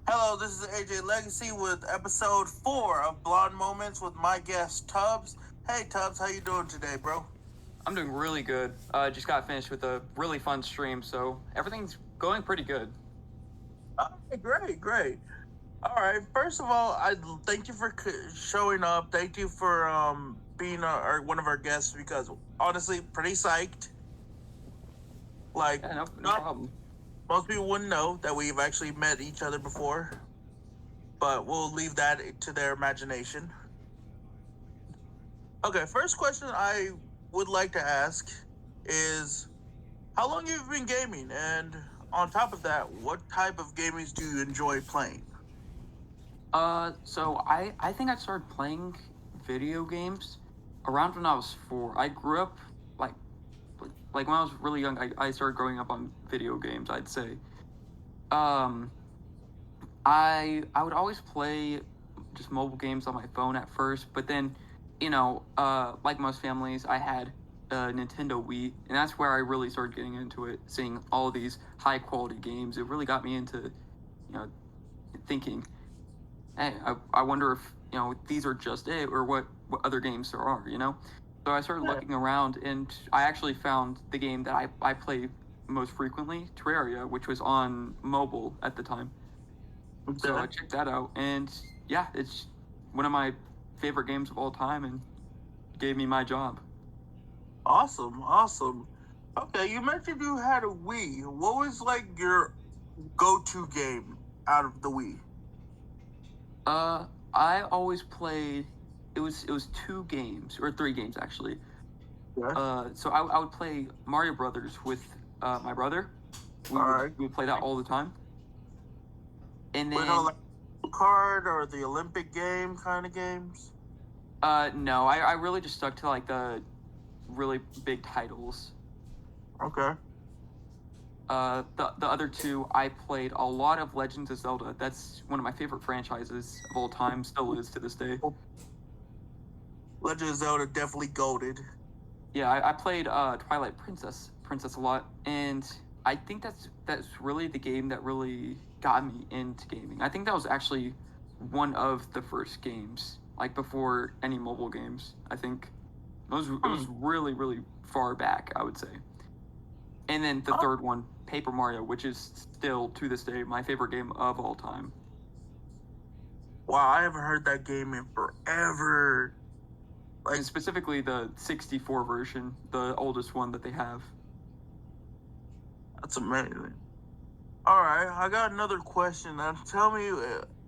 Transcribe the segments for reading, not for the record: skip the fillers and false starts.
Hello, this is Aj Legacy with episode 4 of Blonde Moments with my guest Tubbs. Hey Tubbs, how you doing today, bro? I'm doing really good. Just got finished with a really fun stream, so everything's going pretty good. Great, great. All right. First of all, I thank you for showing up. Thank you for being one of our guests because honestly, pretty psyched. Like, Yeah, no not problem. most people wouldn't know that we've actually met each other before, but we'll leave that to their imagination. Okay, first question I would like to ask is how long have you been gaming? And on top of that, what type of gamings do you enjoy playing? So I think I started playing video games around when I was 4. I grew up like like when I was really young. I started growing up on video games. I'd say. Um, I would always play just mobile games on my phone at first, but then, like most families, I had a Nintendo Wii, and that's where I really started getting into it. Seeing all of these high quality games, it really got me into, thinking, hey, I wonder if these are just it or what other games there are. So I started Yeah. looking around, and I actually found the game that I play most frequently, Terraria, which was on mobile at the time. So Okay. I checked that out, and yeah, it's one of my favorite games of all time, and gave me my job. Awesome, awesome. Okay, you mentioned you had a Wii. What was like your go-to game out of the Wii? Uh, I always played. It was 2 games or 3 games actually. Yeah. So I would play Mario Brothers with my brother. We All would right. we would play that all the time, and We know then like card or the Olympic game kind of games. no, I really just stuck to like the really big titles. Okay. The other 2, I played a lot of Legends of Zelda. That's one of my favorite franchises of all time, still is to this day. Legend of Zelda definitely goaded. Yeah, I played Twilight Princess a lot, and I think that's really the game that really got me into gaming. I think that was actually one of the first games, like before any mobile games. I think it was really far back, I would say. And then the Oh, third one, Paper Mario, which is still to this day my favorite game of all time. wow, I haven't heard that game in forever. Like, And specifically the 64 version, the oldest one that they have. that's amazing. All right, I got another question. Now, tell me,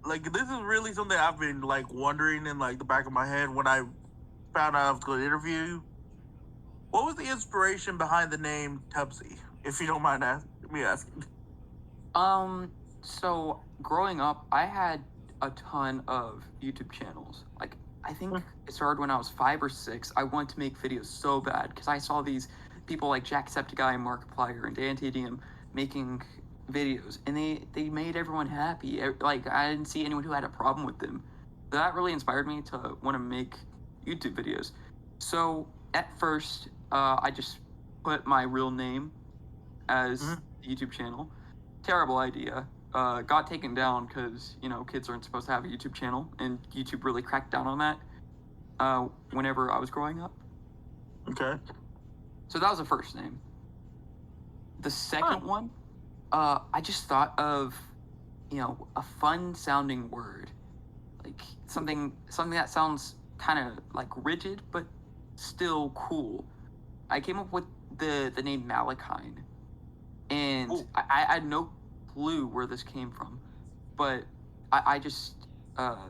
like, this is really something I've been like wondering in like the back of my head when I found out I was going to interview you. What was the inspiration behind the name Tubbsy? If you don't mind me asking. Um, so growing up, I had a ton of YouTube channels. Like, I think it started when I was 5 or 6. I wanted to make videos so bad because I saw these people like Jacksepticeye and Markiplier and DanTDM making videos, and they made everyone happy. Like, I didn't see anyone who had a problem with them. So that really inspired me to want to make YouTube videos. So at first, I just put my real name as Mhm. the YouTube channel. Terrible idea. Got taken down because kids aren't supposed to have a YouTube channel, and YouTube really cracked down on that. Whenever I was growing up, Okay. so that was the first name. The Huh. second one, I just thought of a fun sounding word, like something that sounds kind of like rigid but still cool. I came up with the name Malachine, and Ooh. I had no clue where this came from, but I just uh,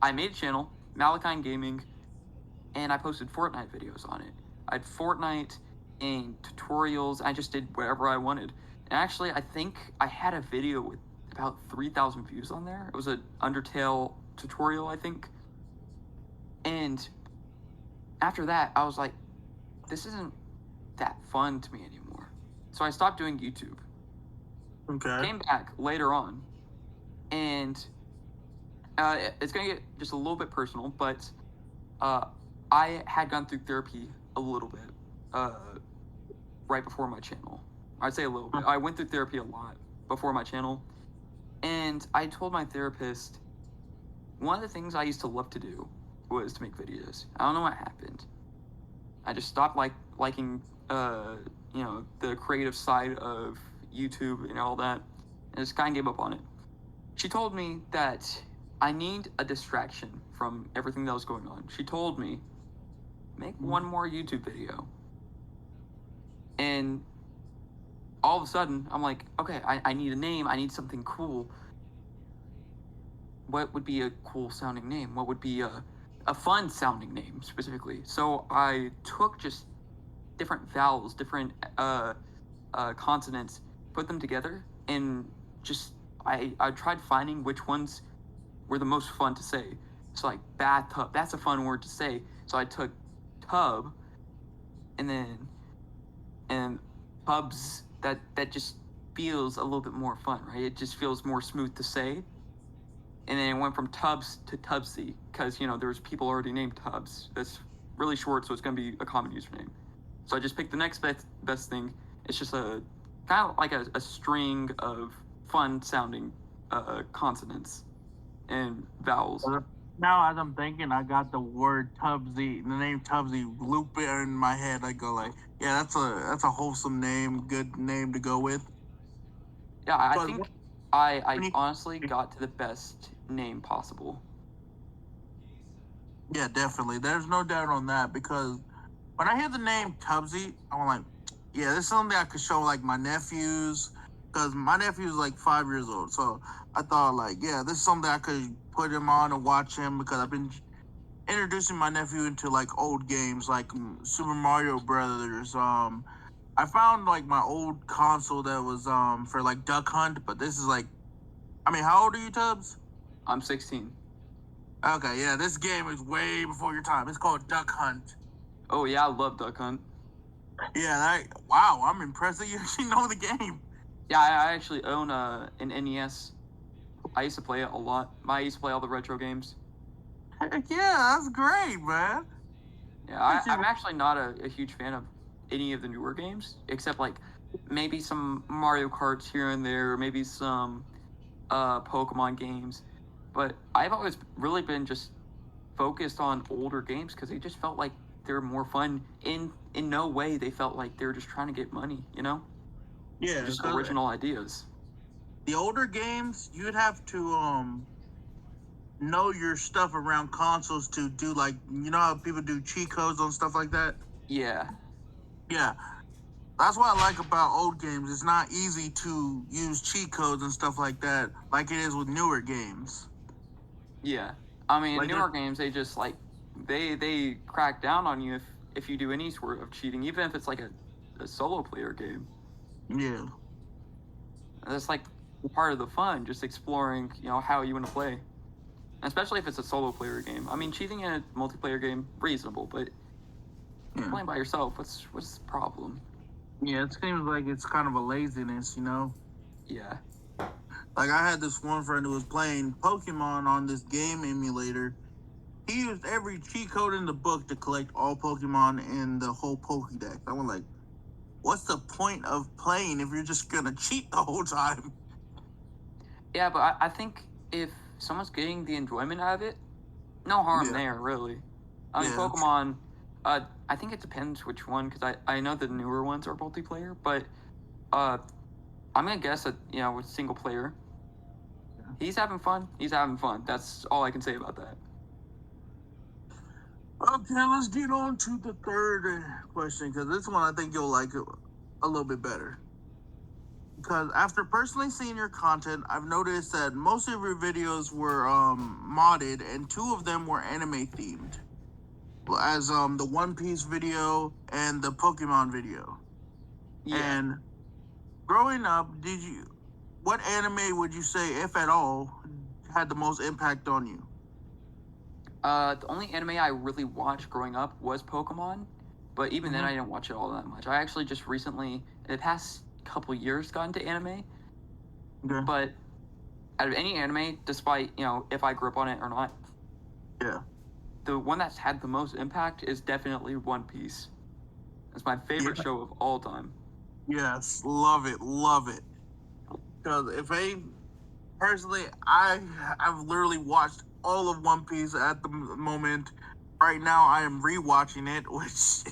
I made a channel, Malachine Gaming, and I posted Fortnite videos on it. I had Fortnite and tutorials. I just did whatever I wanted. And actually, I think I had a video with about 3,000 views on there. It was an Undertale tutorial, I think. And after that, I was like, this isn't that fun to me anymore. So I stopped doing YouTube. Okay. Came back later on, and it's gonna get just a little bit personal, but uh, I had gone through therapy a little bit uh, right before my channel. I'd say a little bit. I went through therapy a lot before my channel, And I told my therapist one of the things I used to love to do was to make videos. I don't know what happened. I just stopped liking the creative side of YouTube and all that, and just kind of gave up on it. She told me that I need a distraction from everything that was going on. She told me, make one more YouTube video. And all of a sudden, I'm like, okay, I need a name. I need something cool. What would be a cool sounding name? What would be a fun sounding name specifically? So I took just different vowels, different consonants, put them together, and just I tried finding which ones were the most fun to say. So like bathtub, that's a fun word to say. So I took tub, and pubs, that just feels a little bit more fun, right? It just feels more smooth to say. And then it went from Tubbs to Tubbsy because there was people already named Tubbs. That's really short, so it's gonna be a common username. So I just picked the next best thing. It's just a kind of like a string of fun sounding consonants and vowels. Now, as I'm thinking, I got the word Tubbsy, the name Tubbsy, loop it in my head. I go like, yeah, that's a wholesome name, good name to go with. Yeah, I But think I when you- honestly got to the best name possible. yeah, definitely. There's no doubt on that because when I hear the name Tubbsy, I'm like, yeah, this is something I could show like my nephews because my nephew's like 5 years old. So I thought like, yeah, this is something I could put him on and watch him because I've been introducing my nephew into like old games like Super Mario Brothers. I found like my old console that was for like Duck Hunt, but this is like, I mean, how old are you, Tubbs? I'm 16. Okay, yeah, this game is way before your time. It's called Duck Hunt. Oh yeah, I love Duck Hunt. Yeah, wow, I'm impressed that you actually know the game. Yeah, I actually own an NES. I used to play it a lot. I used to play all the retro games. Heck yeah, that's great, man. Yeah, I'm actually not a huge fan of any of the newer games, except like maybe some Mario Karts here and there, maybe some Pokemon games. But I've always really been just focused on older games because they just felt like they were more fun. In no way they felt like they were just trying to get money. Yeah, Just 'cause original ideas. the older games, you'd have to know your stuff around consoles to do like how people do cheat codes on stuff like that. Yeah, Yeah, that's what I like about old games. It's not easy to use cheat codes and stuff like that, like it is with newer games. yeah. I mean, Like, newer games they just like they crack down on you if you do any sort of cheating, even if it's like a solo player game. yeah, That's like part of the fun, just exploring, how you want to play. Especially if it's a solo player game. I mean, cheating in a multiplayer game, reasonable, but yeah, playing by yourself, what's the problem? yeah. It seems like it's kind of a laziness. Yeah. Like I had this one friend who was playing Pokemon on this game emulator. He used every cheat code in the book to collect all Pokemon in the whole Pokédex. I was like, what's the point of playing if you're just gonna cheat the whole time? Yeah, but I think if someone's getting the enjoyment out of it, no harm Yeah, there, really. I mean, yeah, Pokemon, I think it depends which one, because I know the newer ones are multiplayer, but uh, I'm going to guess that, with single player, he's having fun. He's having fun. That's all I can say about that. Okay, let's get on to the third question because this one I think you'll like it a little bit better. Because after personally seeing your content, I've noticed that most of your videos were modded, and two of them were anime themed, as the One Piece video and the Pokemon video. Yeah. And growing up, what anime would you say, if at all, had the most impact on you? The only anime I really watched growing up was Pokemon, but even then I didn't watch it all that much. I actually just recently, in the past couple years, got into anime. Okay. But out of any anime, despite if I grew up on it or not, Yeah. the one that's had the most impact is definitely One Piece. It's my favorite Yeah. show of all time. Yes, love it, love it. Because if a personally, I've literally watched all of One Piece at the moment. Right now, I am rewatching it, which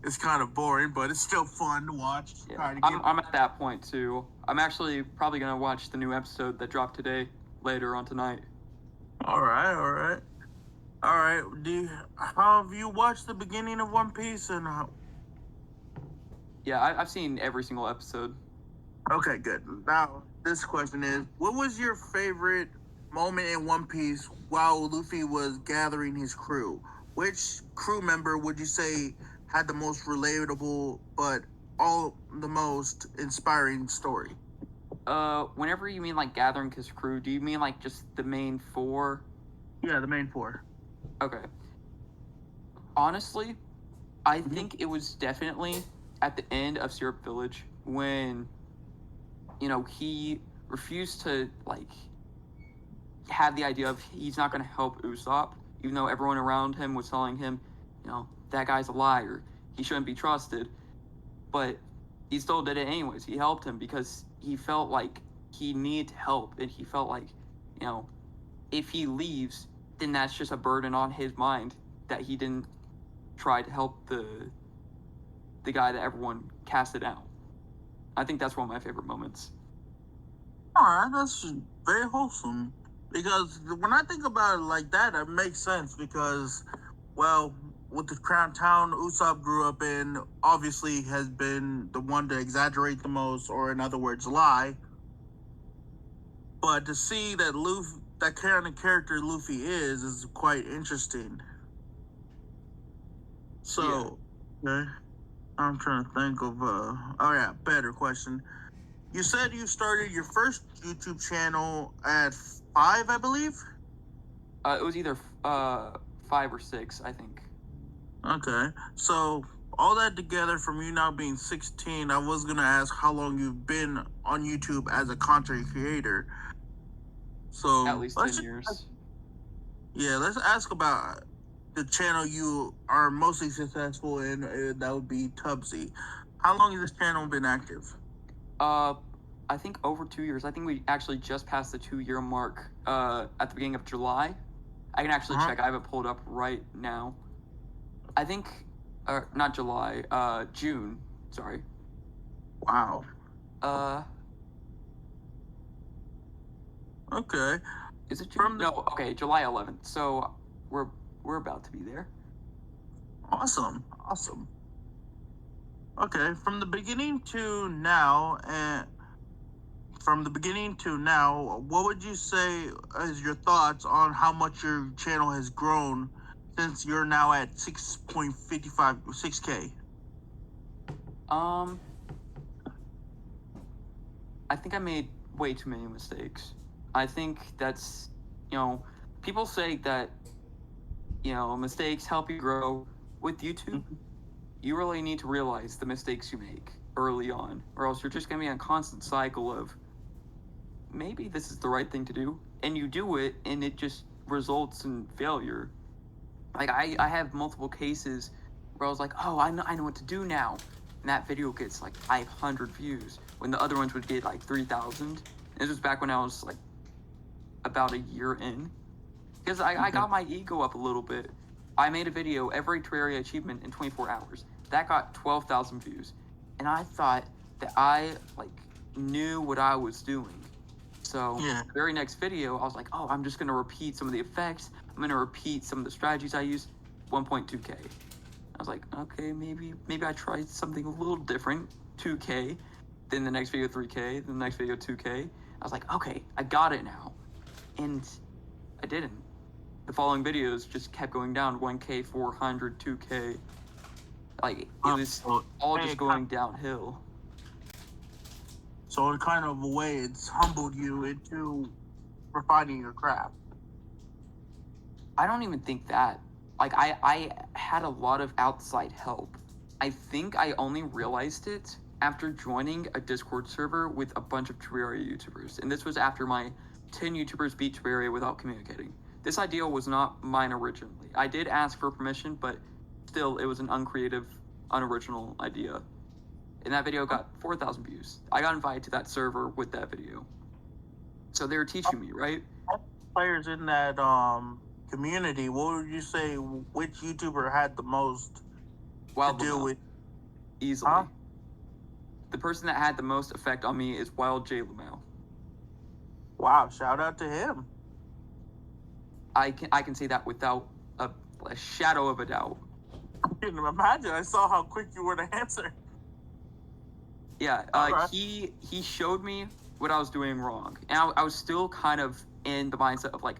is kind of boring, but it's still fun to watch. Yeah, Try to get. I'm at that point too. I'm actually probably gonna watch the new episode that dropped today later on tonight. All right, all right, all right. How have you watched the beginning of One Piece and how? Yeah, I've seen every single episode. Okay, good. Now, this question is: what was your favorite moment in One Piece while Luffy was gathering his crew? Which crew member would you say had the most relatable but all the most inspiring story? Whenever you mean like gathering his crew, do you mean like just the main four? Yeah, the main four. Okay. Honestly, I think it was definitely at the end of Syrup Village when, he refused to, like, have the idea of he's not going to help Usopp, even though everyone around him was telling him, that guy's a liar. He shouldn't be trusted. But he still did it anyways. He helped him because he felt like he needed help. And he felt like, if he leaves, then that's just a burden on his mind that he didn't try to help the guy that everyone casted out. I think that's one of my favorite moments. All right, that's very wholesome. Because when I think about it like that, it makes sense. Because, well, with the crown town Usopp grew up in, obviously has been the one to exaggerate the most, or in other words, lie. But to see that that kind of character Luffy is quite interesting. So, okay, I'm trying to think of. Better question. You said you started your first YouTube channel at 5, I believe. It was either 5 or 6, I think. Okay, so all that together, from you now being 16, I was gonna ask how long you've been on YouTube as a content creator. So At least 10 years. Yeah, let's ask about the channel you are mostly successful in. That would be Tubbsy. How long has this channel been active? I think over 2 years. I think we actually just passed the 2-year mark at the beginning of July. I can actually check. I have it pulled up right now. I think, not July, June. Sorry. Wow. Okay. Is it June? No, okay, July 11th. So we're about to be there. Awesome. Okay, from the beginning to now, what would you say is your thoughts on how much your channel has grown since you're now at 6.6K? I think I made way too many mistakes. I think that's, people say that, mistakes help you grow. With YouTube, you really need to realize the mistakes you make early on, or else you're just going to be in a constant cycle of maybe this is the right thing to do, and you do it, and it just results in failure. Like, I have multiple cases where I was like, oh, I know what to do now, and that video gets like 500 views, when the other ones would get like 3,000. This was back when I was like about a year in, because I got my ego up a little bit. I made a video, every Terraria achievement in 24 hours. That got 12,000 views. And I thought that I, knew what I was doing. So, the very next video, I was like, oh, I'm just going to repeat some of the effects. I'm going to repeat some of the strategies I used. 1.2K. I was like, okay, maybe I tried something a little different. 2K. Then the next video, 3K. Then the next video, 2K. I was like, okay, I got it now. And I didn't. The following videos just kept going down. 1K, 400, 2K. It was all just going downhill. So in kind of a way, it's humbled you into refining your craft. I don't even think that. I had a lot of outside help. I think I only realized it after joining a Discord server with a bunch of Terraria YouTubers. And this was after my 10 YouTubers beat Terraria without communicating. This idea was not mine originally. I did ask for permission, but still, it was an uncreative, unoriginal idea. And that video got 4,000 views. I got invited to that server with that video. So they were teaching me, right? Players in that community, what would you say? Which YouTuber had the most to Wild do Lamau, with? Huh? easily. The person that had the most effect on me is Wild J Lamau. Wow! Shout out to him. I can say that without a shadow of a doubt. I can imagine. I saw how quick you were to answer. Yeah, All right. he showed me what I was doing wrong, and I was still kind of in the mindset of like,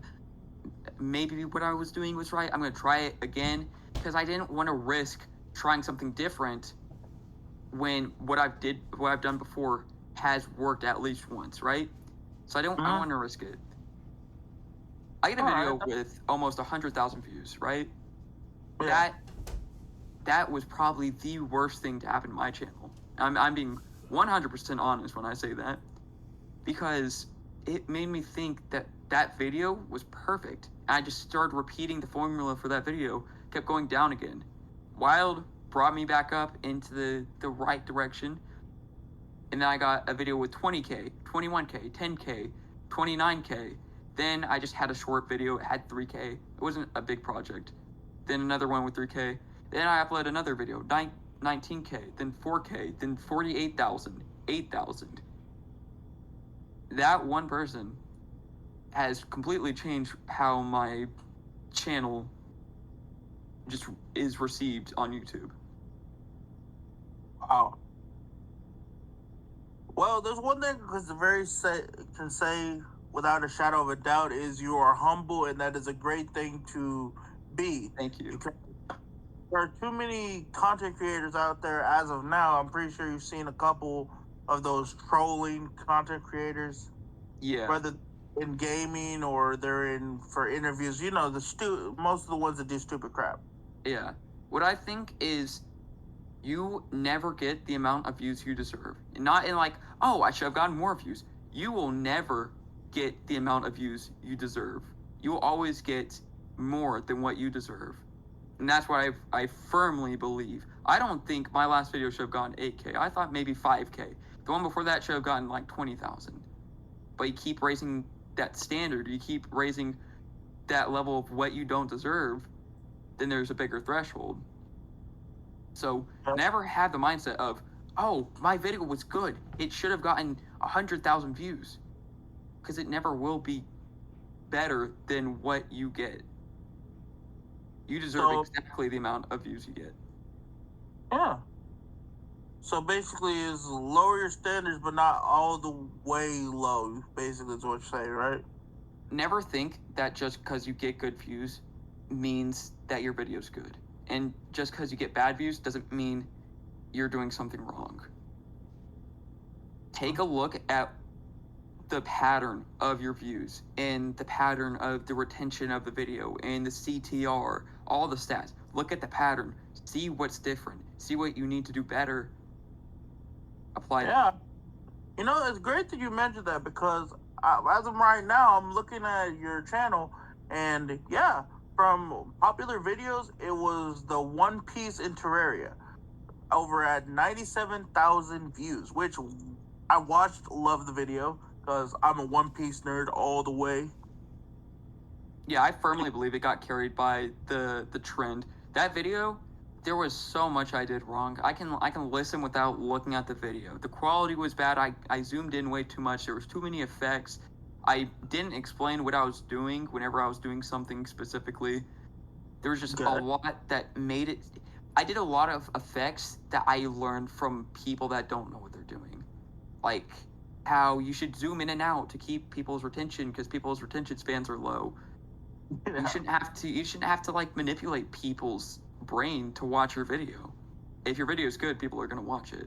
maybe what I was doing was right. I'm gonna try it again because I didn't want to risk trying something different when what I've done before has worked at least once, right? So I don't want to risk it. I get a All video right. with almost 100,000 views, right? Yeah. That was probably the worst thing to happen to my channel. I'm being 100% honest when I say that, because it made me think that that video was perfect. And I just started repeating the formula for that video, kept going down again. Wild brought me back up into the right direction, and then I got a video with 20K, 21K, 10K, 29K. Then I just had a short video, it had 3K. It wasn't a big project. Then another one with 3K. Then I uploaded another video, 19K, then 4K, then 48,000, 8,000. That one person has completely changed how my channel just is received on YouTube. Wow. Well, there's one thing because can say without a shadow of a doubt is you are humble, and that is a great thing to be. Thank you. Because there are too many content creators out there as of now. I'm pretty sure you've seen a couple of those trolling content creators, Yeah. whether in gaming or they're in for interviews. You know, most of the ones that do stupid crap. Yeah. What I think is you never get the amount of views you deserve. Not in like, oh, I should have gotten more views. You will never get the amount of views you deserve. You will always get more than what you deserve. And that's what I firmly believe. I don't think my last video should have gotten 8K. I thought maybe 5K. The one before that should have gotten like 20,000. But you keep raising that standard. You keep raising that level of what you don't deserve, then there's a bigger threshold. So never have the mindset of, oh, my video was good, it should have gotten 100,000 views, because it never will be better than what you get. You deserve exactly the amount of views you get. Yeah. So basically, is lower your standards, but not all the way low. Basically, is what you're saying, right? Never think that just because you get good views means that your video's good. And just because you get bad views doesn't mean you're doing something wrong. Take a look at the pattern of your views and the pattern of the retention of the video and the CTR, all the stats. Look at the pattern. See what's different. See what you need to do better. Apply that. You know, it's great that you mentioned that because as of right now, I'm looking at your channel, and yeah, from popular videos, it was the One Piece in Terraria, over at 97,000 views, which I watched, loved the video because I'm a One Piece nerd all the way. Yeah, I firmly believe it got carried by the trend. That video, there was so much I did wrong. I can listen without looking at the video. The quality was bad. I zoomed in way too much. There was too many effects. I didn't explain what I was doing whenever I was doing something specifically. There was just a lot that made it. I did a lot of effects that I learned from people that don't know what they're doing. Like how you should zoom in and out to keep people's retention because people's retention spans are low. Yeah. You shouldn't have to like manipulate people's brain to watch your video. If your video is good, people are gonna watch it.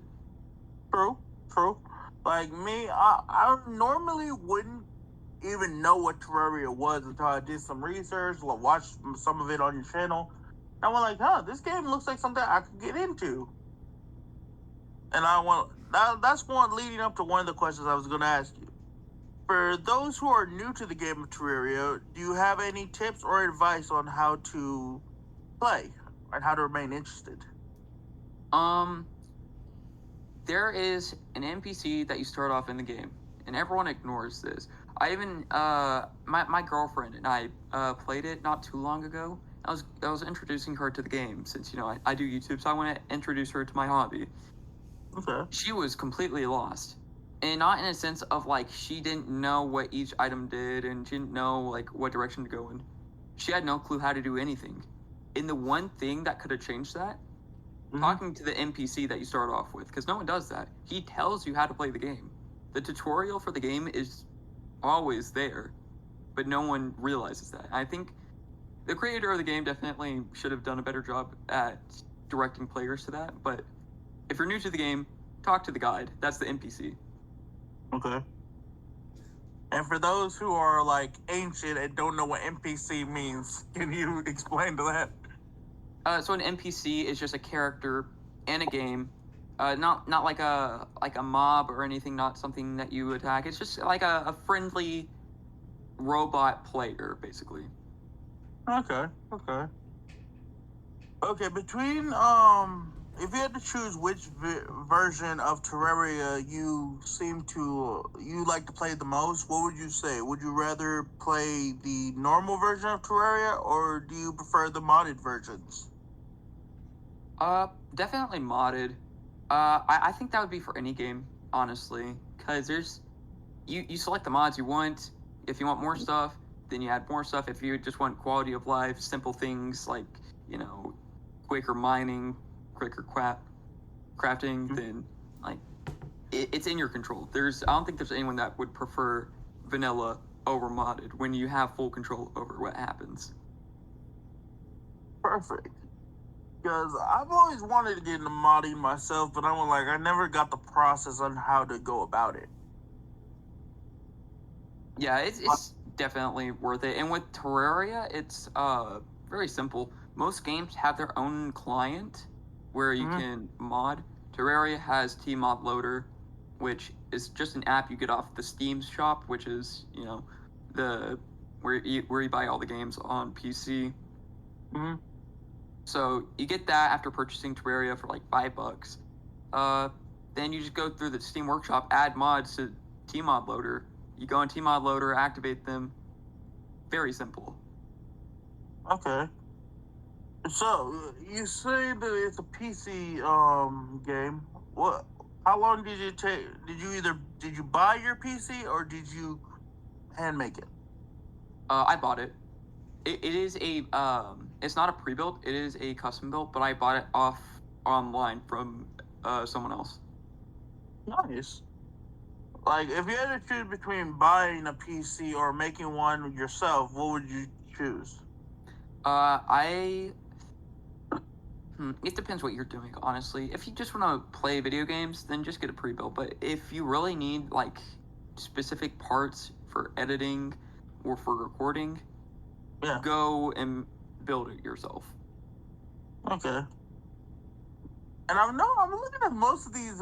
True. Like me, I normally wouldn't even know what Terraria was until I did some research, watched some of it on your channel. And I went like, this game looks like something I could get into. And that's one leading up to one of the questions I was going to ask you. For those who are new to the game of Terraria, do you have any tips or advice on how to play and how to remain interested? There is an NPC that you start off in the game, and everyone ignores this. I even my girlfriend and I played it not too long ago. I was introducing her to the game since I do YouTube, so I want to introduce her to my hobby. Okay. She was completely lost, and not in a sense of like she didn't know what each item did and she didn't know like what direction to go in. She had no clue how to do anything. And the one thing that could have changed that, talking to the NPC that you start off with, because no one does that. He tells you how to play the game. The tutorial for the game is always there, but no one realizes that. I think the creator of the game definitely should have done a better job at directing players to that, but if you're new to the game, talk to the guide. That's the NPC. Okay. And for those who are like ancient and don't know what NPC means, can you explain to that? So an NPC is just a character in a game, not like a mob or anything, not something that you attack. It's just like a friendly robot player, basically. Okay. Between if you had to choose which version of Terraria you like to play the most, what would you say? Would you rather play the normal version of Terraria, or do you prefer the modded versions? Definitely modded. I think that would be for any game, honestly, because you select the mods you want. If you want more stuff, then you add more stuff. If you just want quality of life, simple things like quicker mining, quicker crafting, then like it's in your control. I don't think there's anyone that would prefer vanilla over modded when you have full control over what happens. Perfect. Because I've always wanted to get into modding myself, but I never got the process on how to go about it. Yeah, it's definitely worth it. And with Terraria, it's very simple. Most games have their own client where you can mod. Terraria has Tmod Loader, which is just an app you get off the Steam shop, which is the where you buy all the games on PC. So you get that after purchasing Terraria for like $5. Then you just go through the Steam Workshop, add mods to Tmod Loader. You go in Tmod Loader, activate them. Very simple. Okay. So you say that it's a PC game. How long did it take? Did you buy your PC or did you hand make it? I bought it. It is a it's not a pre-built. It is a custom built, but I bought it off online from someone else. Nice. Like, if you had to choose between buying a PC or making one yourself, what would you choose? It depends what you're doing, honestly. If you just want to play video games, then just get a pre-built. But if you really need like specific parts for editing or for recording, go and build it yourself. Okay. And I'm looking at most of these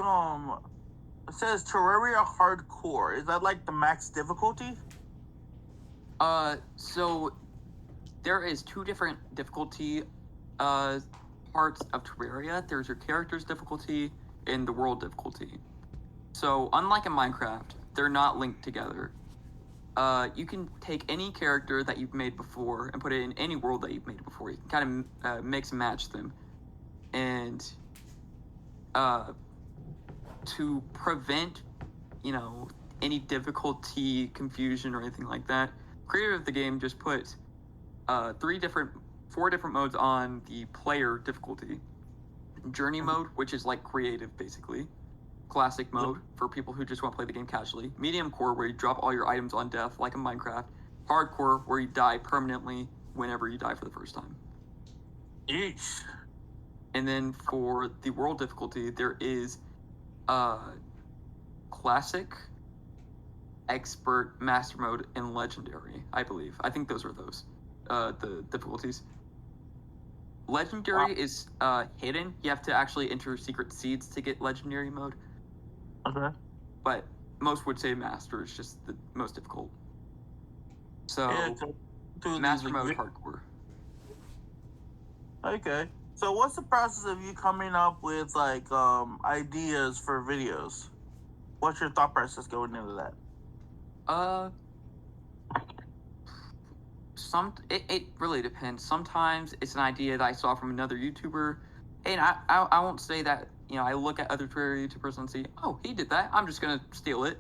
it says Terraria Hardcore. Is that like the max difficulty? So there is two different difficulty parts of Terraria. There's your character's difficulty and the world difficulty. So unlike in Minecraft, they're not linked together. You can take any character that you've made before and put it in any world that you've made before. You can kind of mix and match them. And to prevent, any difficulty, confusion, or anything like that, creator of the game just put 4 different modes on the player difficulty. Journey mode, which is like creative, basically. Classic mode for people who just want to play the game casually. Medium core, where you drop all your items on death, like in Minecraft. Hardcore, where you die permanently whenever you die for the first time. Yeesh. And then for the world difficulty, there is classic, expert, master mode, and legendary, I believe. I think those are the difficulties. Legendary is hidden. You have to actually enter secret seeds to get legendary mode. Okay. But most would say master is just the most difficult. So, master mode, hardcore. Okay. So what's the process of you coming up with like ideas for videos? What's your thought process going into that? Uh, it really depends. Sometimes it's an idea that I saw from another YouTuber, and I won't say that, I look at other Terraria YouTubers and see, oh, he did that, I'm just gonna steal it.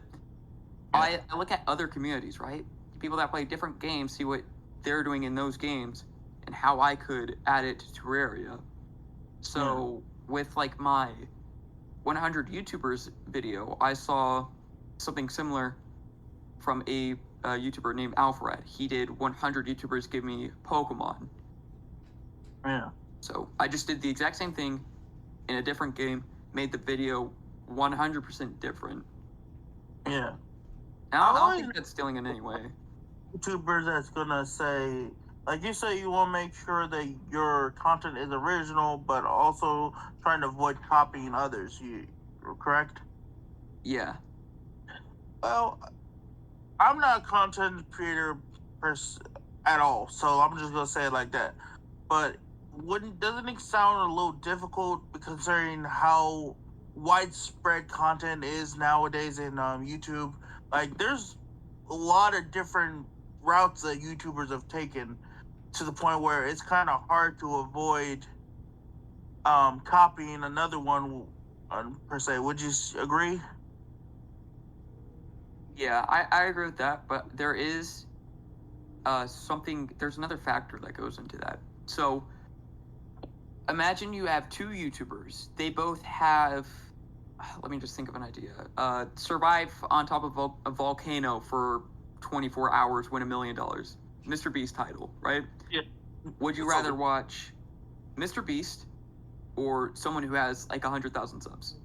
I look at other communities, right? People that play different games, see what they're doing in those games, and how I could add it to Terraria. So with like my 100 YouTubers video, I saw something similar from a YouTuber named Alfred. He did 100 YouTubers give me Pokemon. Yeah. So I just did the exact same thing in a different game, made the video 100% different. Yeah. And I don't think that's stealing in any way. YouTubers that's gonna say, like you say, you want to make sure that your content is original, but also trying to avoid copying others. You correct? Yeah. Well, I'm not a content creator at all, so I'm just gonna say it like that. But doesn't it sound a little difficult considering how widespread content is nowadays in YouTube? Like, there's a lot of different routes that YouTubers have taken to the point where it's kind of hard to avoid copying another one per se. Would you agree? Yeah, I agree with that, but there is there's another factor that goes into that. So imagine you have two YouTubers. They both have, let me just think of an idea. Survive on top of a volcano for 24 hours, win $1 million. Mr. Beast title, right? Yeah. Would you rather watch Mr. Beast or someone who has like 100,000 subs?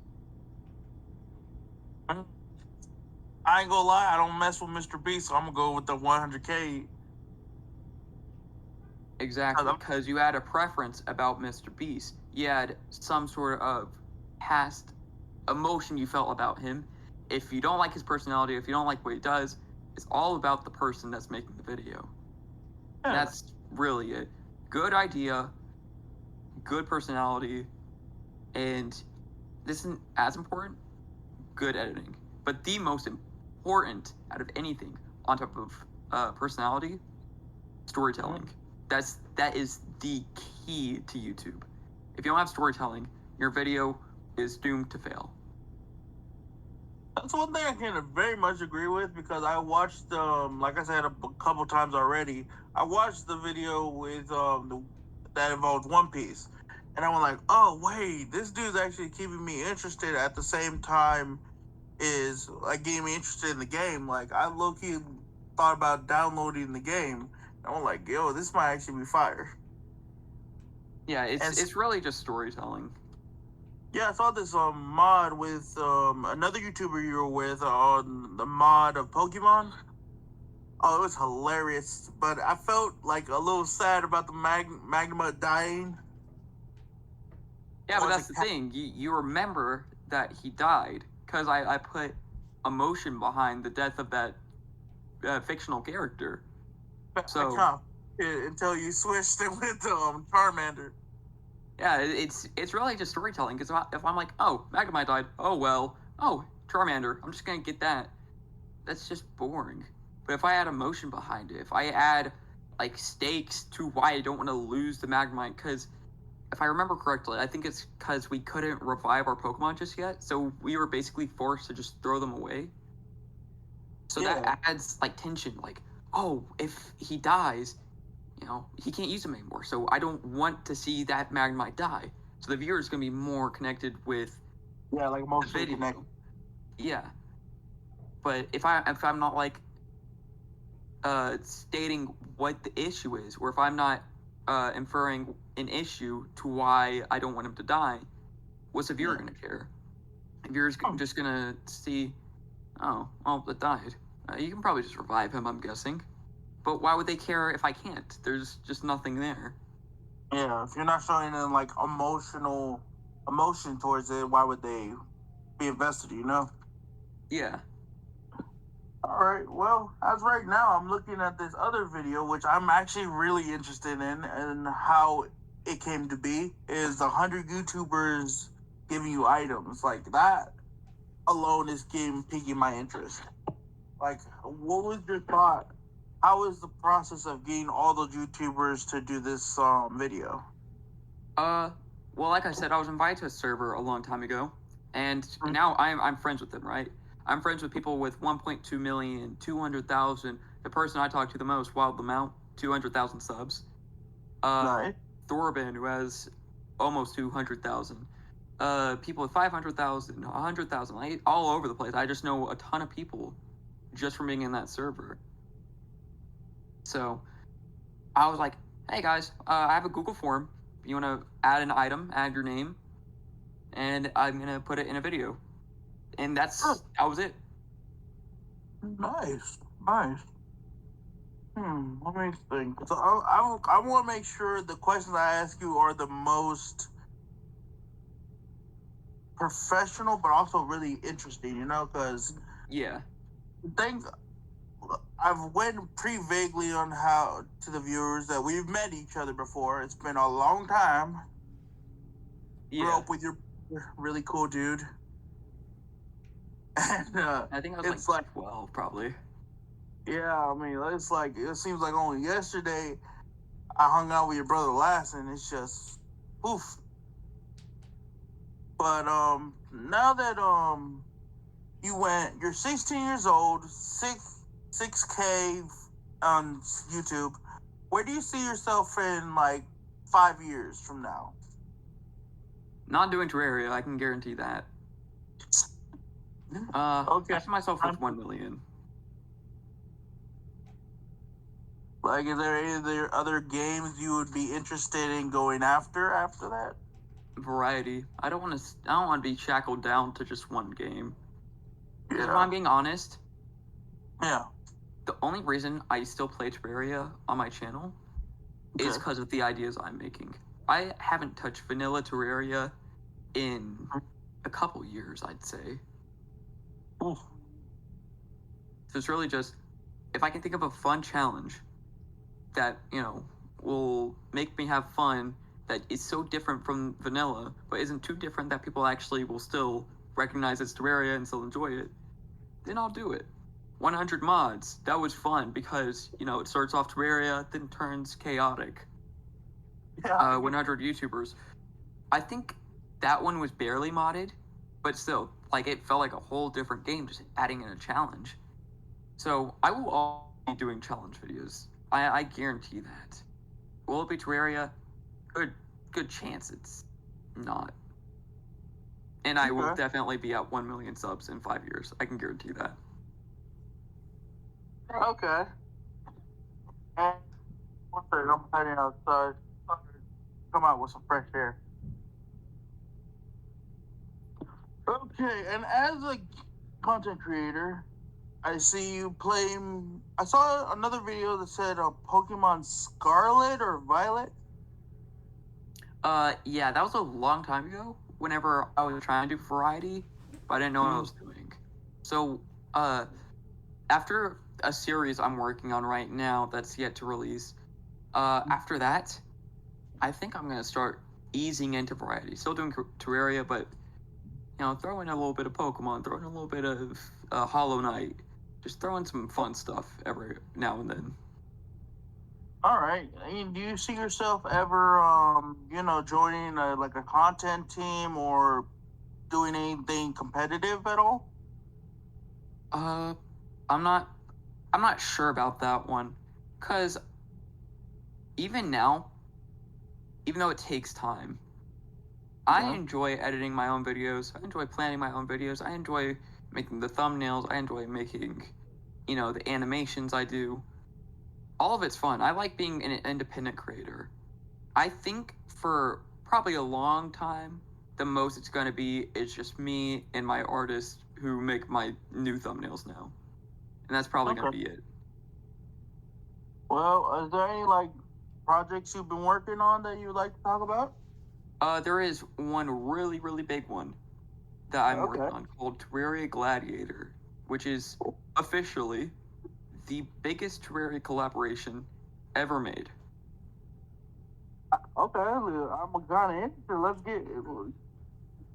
I ain't gonna lie, I don't mess with Mr. Beast, so I'm gonna go with the 100K. Exactly, because you had a preference about Mr. Beast. You had some sort of past emotion you felt about him. If you don't like his personality, if you don't like what he does, it's all about the person that's making the video. Yeah. That's really it. Good idea, good personality, and this isn't as important, good editing. But the most important out of anything on top of personality, storytelling. That is the key to YouTube. If you don't have storytelling, your video is doomed to fail. That's one thing I can very much agree with, because I watched, like I said a couple times already, I watched the video with that involved One Piece, and I went like, oh wait, this dude's actually keeping me interested at the same time is like getting me interested in the game. Like, I low-key thought about downloading the game. And I'm like, yo, this might actually be fire. Yeah, it's really just storytelling. Yeah, I saw this mod with another YouTuber you were with on the mod of Pokemon. Oh, it was hilarious, but I felt like a little sad about the Magma dying. Yeah, but that's the thing. You remember that he died because I put emotion behind the death of that fictional character. So until you switched it with Charmander. Yeah, it's really just storytelling. Because if I'm like, oh, Magnemite died, oh well, oh, Charmander, I'm just gonna get that. That's just boring. But if I add emotion behind it, if I add like stakes to why I don't want to lose the Magnemite, because if I remember correctly, I think it's because we couldn't revive our Pokemon just yet, so we were basically forced to just throw them away. So that adds like tension. Like, oh, if he dies, he can't use them anymore. So I don't want to see that Magnemite die. So the viewer is going to be more connected with like emotionally connected. Yeah. But if I'm not like stating what the issue is, or if I'm not inferring an issue to why I don't want him to die, what's the viewer going to care? The viewer's just going to see, oh, well, it died. You can probably just revive him, I'm guessing. But why would they care if I can't? There's just nothing there. Yeah, if you're not showing them like emotion towards it, why would they be invested, Yeah. Alright, well, as right now, I'm looking at this other video, which I'm actually really interested in, and how it came to be, is 100 YouTubers giving you items. Like, that alone is piquing my interest. Like, what was your thought? How is the process of getting all the YouTubers to do this video? Well, like I said, I was invited to a server a long time ago, and Mm. now I'm friends with them, right? I'm friends with people with 1.2 million, 200,000. The person I talk to the most, Wild the Mount, 200,000 subs. Nice. Thorben, who has almost 200,000. People with 500,000, 100,000, like all over the place. I just know a ton of people just from being in that server. So I was like, hey guys, I have a Google form. If you want to add an item, add your name, and I'm going to put it in a video. And that was it. Nice. Nice. Let me think. So I want to make sure the questions I ask you are the most professional, but also really interesting. Because Yeah. I think I've went pretty vaguely on how to the viewers that we've met each other before. It's been a long time. Grew Yeah. up with your really cool dude, and I think I was it's like 12, probably. yeah. I mean, it's like it seems like only yesterday I hung out with your brother last, and it's just poof. But now that you're 16 years old, 6K on YouTube. Where do you see yourself in like 5 years from now? Not doing Terraria, I can guarantee that. Okay. I see myself with 1 million. Like, is there other games you would be interested in going after that? Variety. I don't want to be shackled down to just one game. Because if Yeah. I'm being honest, Yeah. the only reason I still play Terraria on my channel is because of the ideas I'm making. I haven't touched vanilla Terraria in a couple years, I'd say. Oof. So it's really just, if I can think of a fun challenge that, will make me have fun, that is so different from vanilla, but isn't too different that people actually will still recognize it's Terraria and still enjoy it, then I'll do it. 100 mods, that was fun because, it starts off Terraria, then turns chaotic. Yeah. 100 YouTubers. I think that one was barely modded, but still, it felt like a whole different game, just adding in a challenge. So I will all be doing challenge videos. I guarantee that. Will it be Terraria? Good chance it's not. And I will definitely be at 1 million subs in 5 years. I can guarantee that. Okay. And one second, I'm heading outside. Come out with some fresh air. Okay, and as a content creator, I see you playing. I saw another video that said Pokemon Scarlet or Violet. Yeah, that was a long time ago. Whenever I was trying to do variety, but I didn't know what I was doing. So, after a series I'm working on right now that's yet to release, after that, I think I'm gonna start easing into variety. Still doing Terraria, but throw in a little bit of Pokemon, throw in a little bit of Hollow Knight, just throw in some fun stuff every now and then. All right. I mean, do you see yourself ever, joining a content team or doing anything competitive at all? I'm not sure about that one, cause even now, even though it takes time, I enjoy editing my own videos. I enjoy planning my own videos. I enjoy making the thumbnails. I enjoy making, the animations I do. All of it's fun. I like being an independent creator. I think for probably a long time, the most it's going to be is just me and my artists who make my new thumbnails now. And that's probably going to be it. Well, is there any, projects you've been working on that you'd like to talk about? There is one really, really big one that I'm working on called Terraria Gladiator, which is officially the biggest Terraria collaboration ever made. Okay, I'm kind of interested. Let's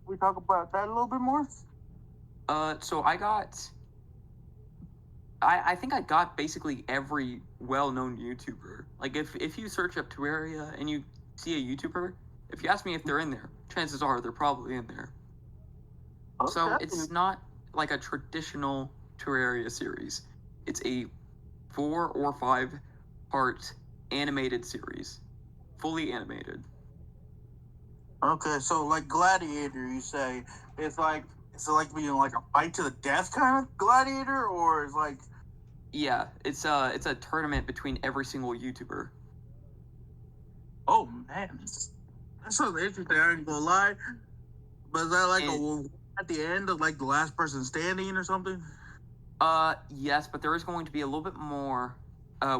we talk about that a little bit more? So I I think I got basically every well-known YouTuber. Like if you search up Terraria and you see a YouTuber, if you ask me if they're in there, chances are they're probably in there. So Okay. it's not like a traditional Terraria series. It's a 4 or 5 part animated series, fully animated. Okay, so like Gladiator, you say it's like is it like being like a fight to the death kind of Gladiator, or is like Yeah, it's a tournament between every single YouTuber. oh man, that sounds interesting. I ain't gonna lie, but is that like And at the end of like the last person standing or something? yes, but there is going to be a little bit more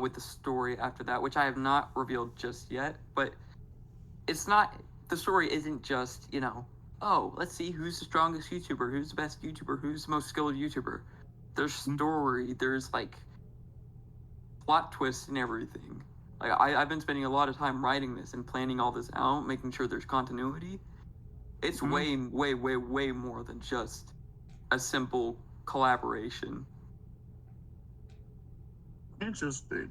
with the story after that, which I have not revealed just yet. But it's not the story isn't just, oh, let's see who's the strongest YouTuber, who's the best YouTuber, who's the most skilled YouTuber. There's story, there's like plot twists and everything. Like I've been spending a lot of time writing this and planning all this out, making sure there's continuity. It's way, way, way, way more than just a simple collaboration. Interesting.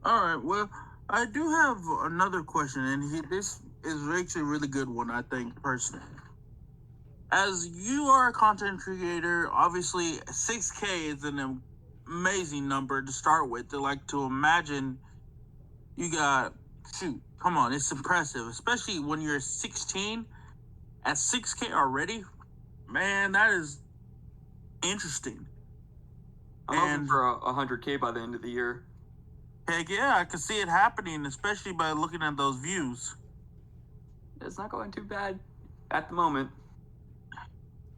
All right. Well, I do have another question, and this is actually a really good one, I think, personally. As you are a content creator, obviously 6K is an amazing number to start with. To like to imagine you got shoot, come on, it's impressive, especially when you're 16 at 6K already. Man, that is interesting. I'm hoping And for 100K by the end of the year. heck yeah, I can see it happening, especially by looking at those views. It's not going too bad at the moment.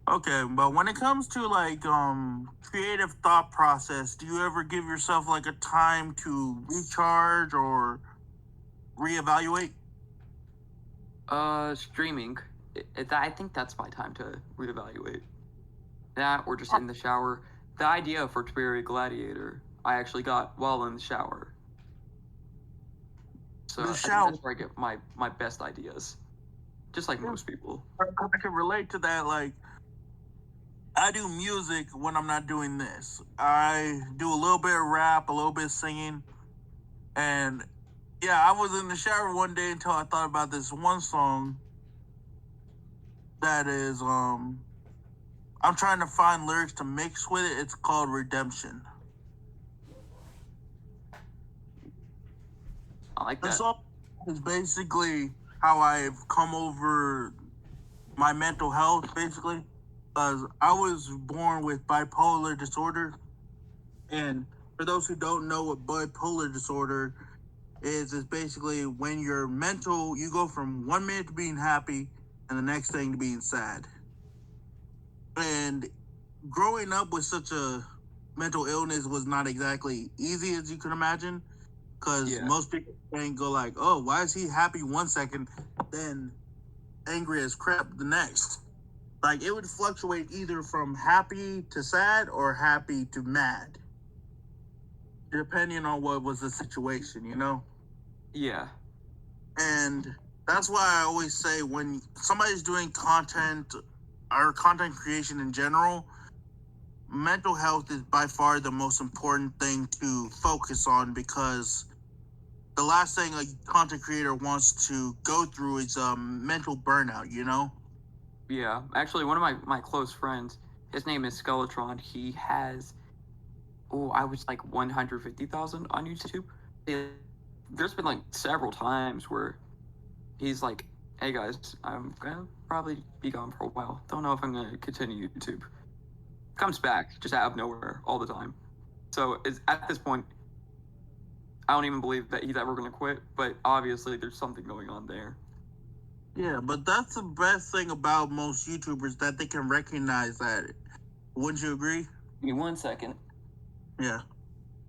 Okay, but when it comes to like creative thought process, do you ever give yourself like a time to recharge or reevaluate? Streaming. I think that's my time to reevaluate. That or just in the shower. The idea for Terraria Gladiator, I actually got while in the shower. So The I think shower. that's where I get my best ideas. Just like most people. I can relate to that. Like, I do music when I'm not doing this. I do a little bit of rap, a little bit of singing, and yeah, I was in the shower one day until I thought about this one song that is I'm trying to find lyrics to mix with it. It's called Redemption. I like The that. song is basically how I've come over my mental health, basically. Because I was born with bipolar disorder. And for those who don't know what bipolar disorder is basically when you're mental, you go from 1 minute to being happy and the next thing to being sad. And growing up with such a mental illness was not exactly easy as you can imagine. Because most people can go like, oh, why is he happy 1 second, then angry as crap the next? Like it would fluctuate either from happy to sad or happy to mad, depending on what was the situation, you know? Yeah. And that's why I always say when somebody's doing content or content creation in general, mental health is by far the most important thing to focus on because the last thing a content creator wants to go through is mental burnout, you know? Yeah. Actually, one of my close friends, his name is Skeletron. He has, I was like 150,000 on YouTube. There's been like several times where he's like, hey guys, I'm gonna probably be gone for a while. Don't know if I'm gonna continue YouTube. Comes back just out of nowhere all the time. So it's, at this point, I don't even believe that he's ever gonna quit, but obviously there's something going on there. Yeah, but that's the best thing about most YouTubers that they can recognize that. Wouldn't you agree? Give me 1 second. Yeah.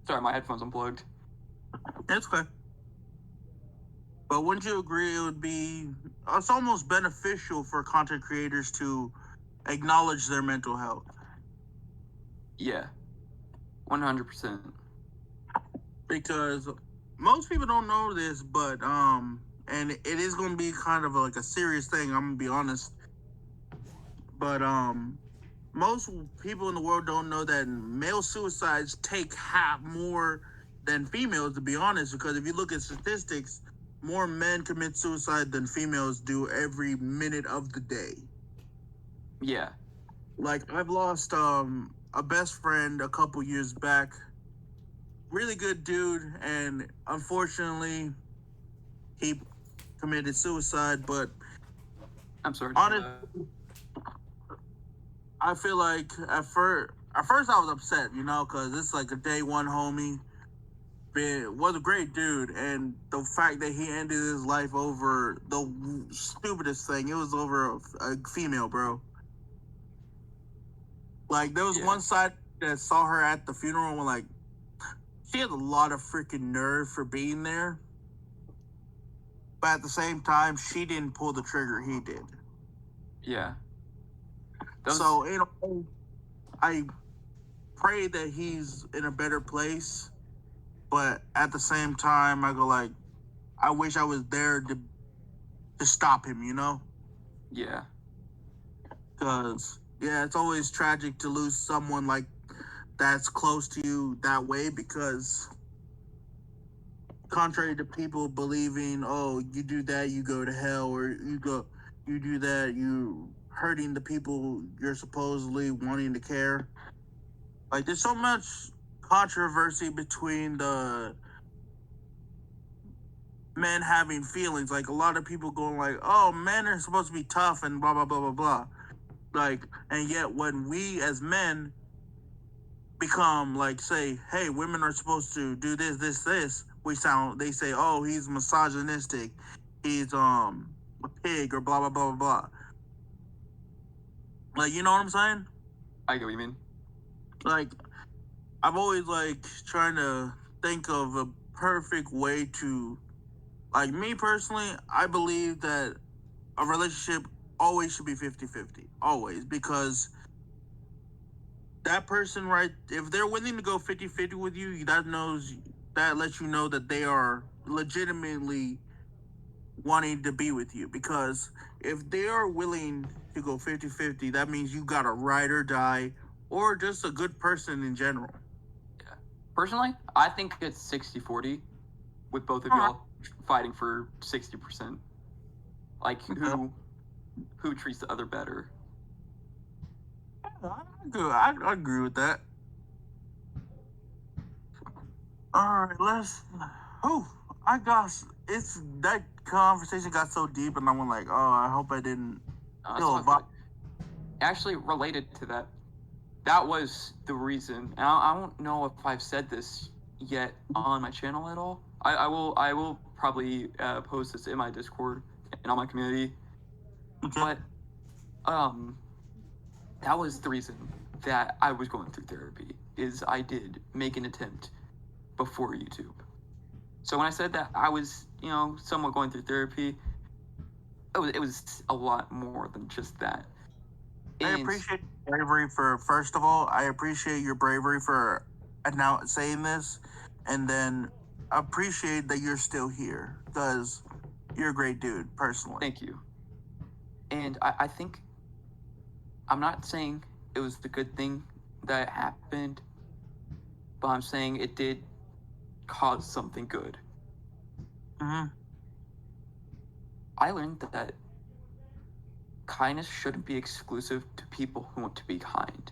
Sorry, my headphones unplugged. It's okay. But wouldn't you agree it's almost beneficial for content creators to acknowledge their mental health? Yeah, 100%. Because most people don't know this, but and it is going to be kind of like a serious thing. I'm gonna be honest, but most people in the world don't know that male suicides take half more than females, to be honest, because if you look at statistics, more men commit suicide than females do every minute of the day. Yeah. Like I've lost a best friend a couple years back, really good dude, and unfortunately he committed suicide. But I'm sorry to hear honestly, that. I feel like at first I was upset, because it's like a day one homie. Was a great dude, and the fact that he ended his life over the stupidest thing, it was over a female, bro. Like there was Yeah. one side that saw her at the funeral and like she had a lot of freaking nerve for being there, but at the same time, she didn't pull the trigger. He did. Yeah. Those. So I pray that he's in a better place, but at the same time, I go like, I wish I was there to stop him, Yeah. because yeah, it's always tragic to lose someone like that's close to you that way because contrary to people believing, oh, you do that, you go to hell, or you do that, you hurting the people you're supposedly wanting to care. Like, there's so much controversy between the men having feelings. Like, a lot of people going like, oh, men are supposed to be tough and blah blah blah blah blah. Like, and yet when we as men become like say, hey, women are supposed to do this, they say, oh, he's misogynistic, he's a pig or blah blah blah blah blah. Like, you know what I'm saying? I get what you mean. Like, I've always like trying to think of a perfect way to, like, me personally, I believe that a relationship always should be 50-50, always, because that person, right, if they're willing to go 50-50 with you, that lets you know that they are legitimately wanting to be with you. Because if they are willing to go 50-50, that means you got a ride or die, or just a good person in general. Yeah. Personally, I think it's 60-40 with both of All right. y'all fighting for 60%. Like Okay. who treats the other better. I agree with that. All right, let's. Oh, I got. It's that conversation got so deep, and I went like, oh, I hope I didn't That's feel all a vibe. actually related to that. That was the reason. And I don't know if I've said this yet on my channel at all. I will probably post this in my Discord and on my community. Okay. But that was the reason that I was going through therapy. Is I did make an attempt before YouTube. So when I said that I was, somewhat going through therapy, it was a lot more than just that. I And appreciate your bravery for first of all. I appreciate your bravery for now saying this, and then appreciate that you're still here because you're a great dude, personally. thank you. And I think I'm not saying it was the good thing that happened, but I'm saying it did cause something good. Mm-hmm. I learned that kindness shouldn't be exclusive to people who want to be kind.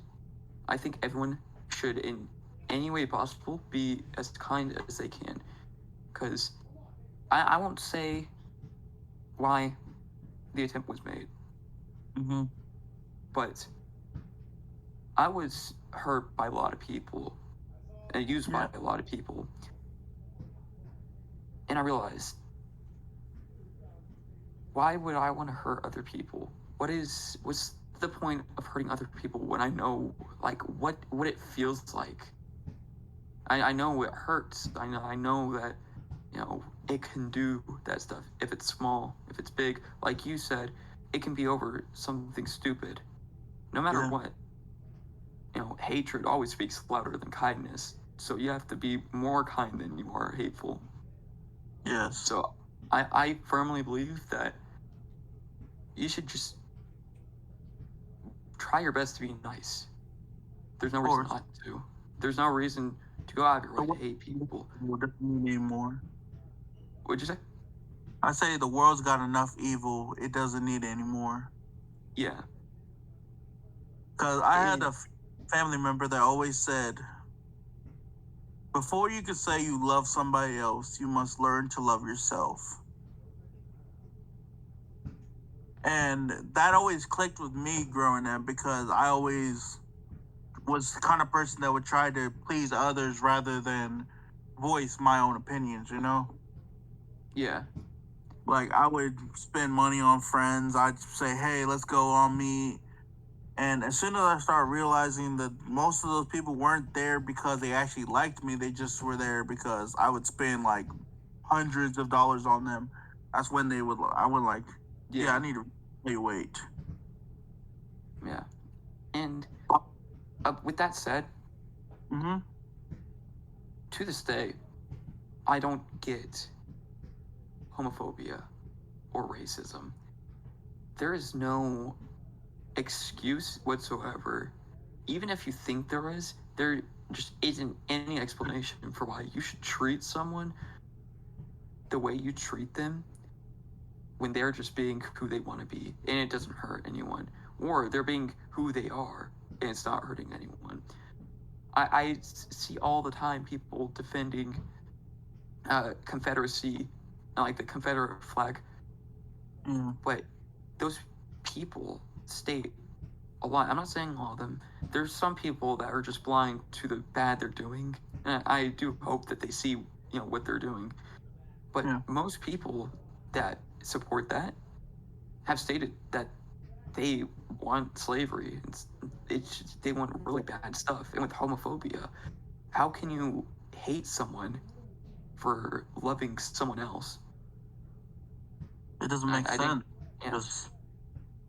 I think everyone should, in any way possible, be as kind as they can. Because I won't say why the attempt was made, Mm-hmm. but I was hurt by a lot of people and used by a lot of people. And I realized, why would I want to hurt other people? What's the point of hurting other people when I know like what it feels like? I know it hurts. I know that it can do that stuff. If it's small, if it's big, like you said, it can be over something stupid. No matter what, hatred always speaks louder than kindness. So you have to be more kind than you are hateful. Yes. So I firmly believe that you should just try your best to be nice. There's no reason course. not to. There's no reason to go out of your The way to world hate people. doesn't need anymore. What'd you say? I say the world's got enough evil. It doesn't need anymore. Yeah. Because I had And, a family member that always said, before you can say you love somebody else, you must learn to love yourself. And that always clicked with me growing up because I always was the kind of person that would try to please others rather than voice my own opinions, you know? yeah. Like, I would spend money on friends. I'd say, hey, let's go on meet. And as soon as I started realizing that most of those people weren't there because they actually liked me, they just were there because I would spend like hundreds of dollars on them. That's when I would like, yeah, I need to wait. Yeah. And with that said, Mm-hmm. to this day, I don't get homophobia or racism. There is no excuse whatsoever. Even if you think there is, there just isn't any explanation for why you should treat someone the way you treat them when they're just being who they want to be and it doesn't hurt anyone, or they're being who they are and it's not hurting anyone. I see all the time people defending Confederacy and like the Confederate flag, but those people state a lot. I'm not saying all of them. There's some people that are just blind to the bad they're doing, and I do hope that they see what they're doing. But most people that support that have stated that they want slavery. They want really bad stuff. And with homophobia, how can you hate someone for loving someone else? It doesn't make sense. Yeah.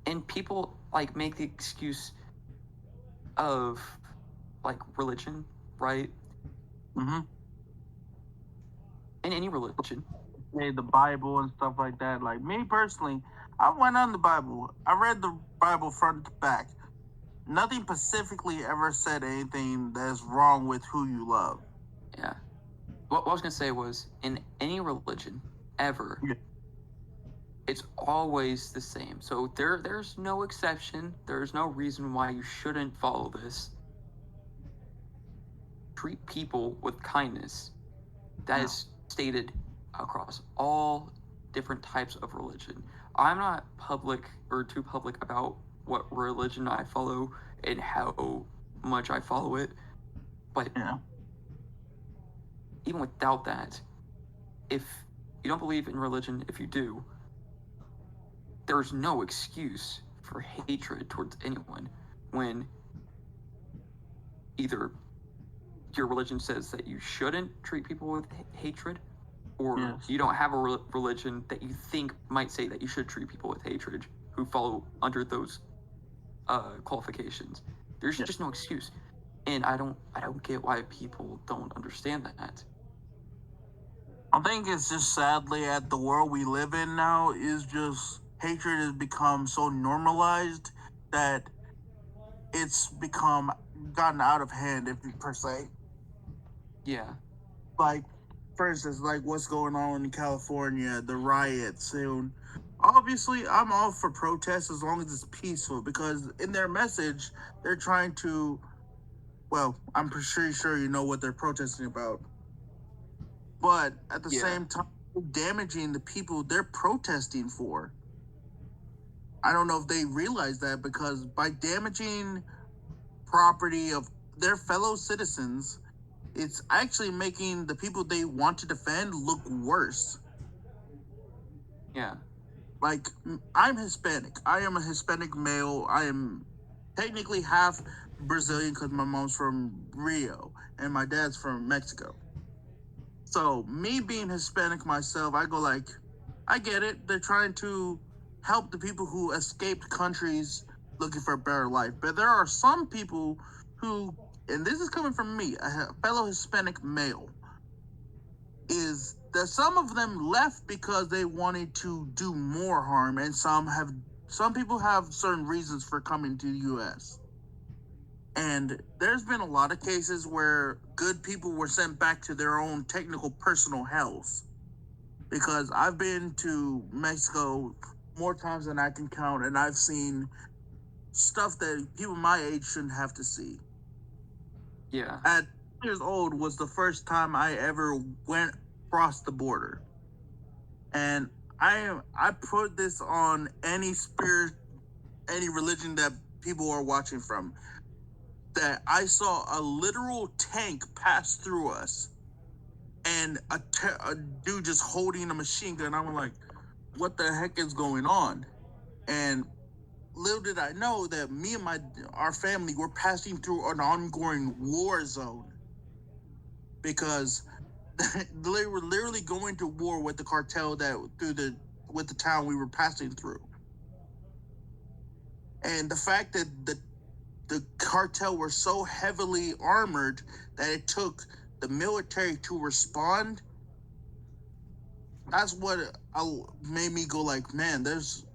And people like make the excuse of like religion, right? Mm-hmm. In any religion. Say the Bible and stuff like that. Like me personally, I went on the Bible. I read the Bible front to back. Nothing specifically ever said anything that's wrong with who you love. Yeah. What I was gonna say was, in any religion ever, it's always the same. So there's no exception. There's no reason why you shouldn't follow this. Treat people with kindness. That is stated across all different types of religion. I'm not too public about what religion I follow and how much I follow it, but even without that, if you don't believe in religion, if you do, there's no excuse for hatred towards anyone when either your religion says that you shouldn't treat people with hatred, or you don't have a religion that you think might say that you should treat people with hatred who follow under those qualifications. There's just no excuse, and I don't get why people don't understand that. I think it's just sadly at the world we live in now is just hatred has become so normalized that it's gotten out of hand, if per se. Yeah. Like, for instance, like what's going on in California, the riots soon. Obviously, I'm all for protests as long as it's peaceful because in their message, they're trying to. Well, I'm pretty sure you know what they're protesting about. But at the same time, damaging the people they're protesting for. I don't know if they realize that because by damaging property of their fellow citizens, it's actually making the people they want to defend look worse. Yeah. Like, I'm Hispanic. I am a Hispanic male. I am technically half Brazilian because my mom's from Rio and my dad's from Mexico. So, me being Hispanic myself, I go like, I get it. They're trying to help the people who escaped countries looking for a better life. But there are some people who, and this is coming from me, a fellow Hispanic male, is that some of them left because they wanted to do more harm, and some have some people have certain reasons for coming to the U.S. And there's been a lot of cases where good people were sent back to their own technical personal hells. Because I've been to Mexico more times than I can count, and I've seen stuff that people my age shouldn't have to see. Yeah. At years old was the first time I ever went across the border, and I put this on any spirit, any religion that people are watching from. That I saw a literal tank pass through us, and a dude just holding a machine gun. I'm like, what the heck is going on? And little did I know that me and our family were passing through an ongoing war zone because they were literally going to war with the cartel that with the town we were passing through. And the fact that the cartel were so heavily armored that it took the military to respond, that's what made me go like, man, there's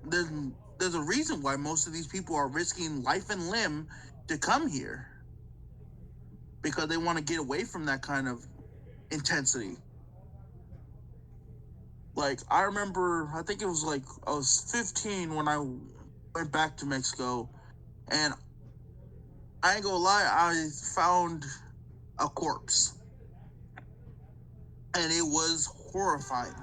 a reason why most of these people are risking life and limb to come here, because they want to get away from that kind of intensity. Like, I remember, I think it was like I was 15 when I went back to Mexico, and I ain't gonna lie, I found a corpse, and it was horrifying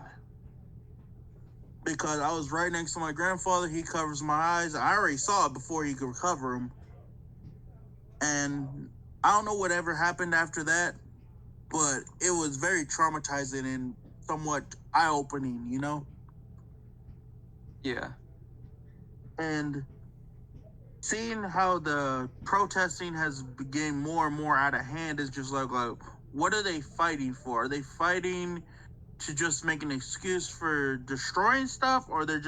because I was right next to my grandfather. He covers my eyes. I already saw it before he could recover them, and I don't know whatever happened after that, but it was very traumatizing and somewhat eye-opening, you know? Yeah. And seeing how the protesting has getting more and more out of hand is just like, what are they fighting for? Are they fighting to just make an excuse for destroying stuff, or they're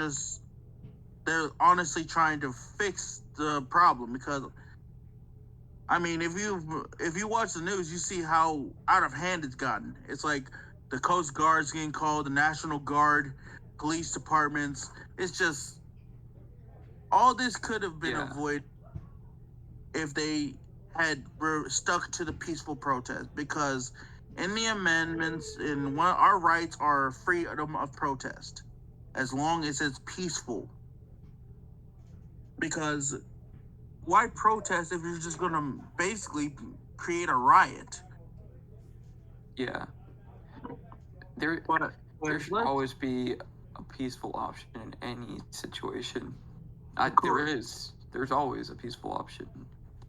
honestly trying to fix the problem? Because I mean, if you watch the news, you see how out of hand it's gotten. It's like the Coast Guard's getting called, the National Guard, police departments. It's just all this could have been Yeah. avoided if they had stuck to the peaceful protest. Because in the amendments, our rights are freedom of protest, as long as it's peaceful. Because why protest if you're just gonna basically create a riot? Yeah. There But there should let's always be a peaceful option in any situation. There's always a peaceful option.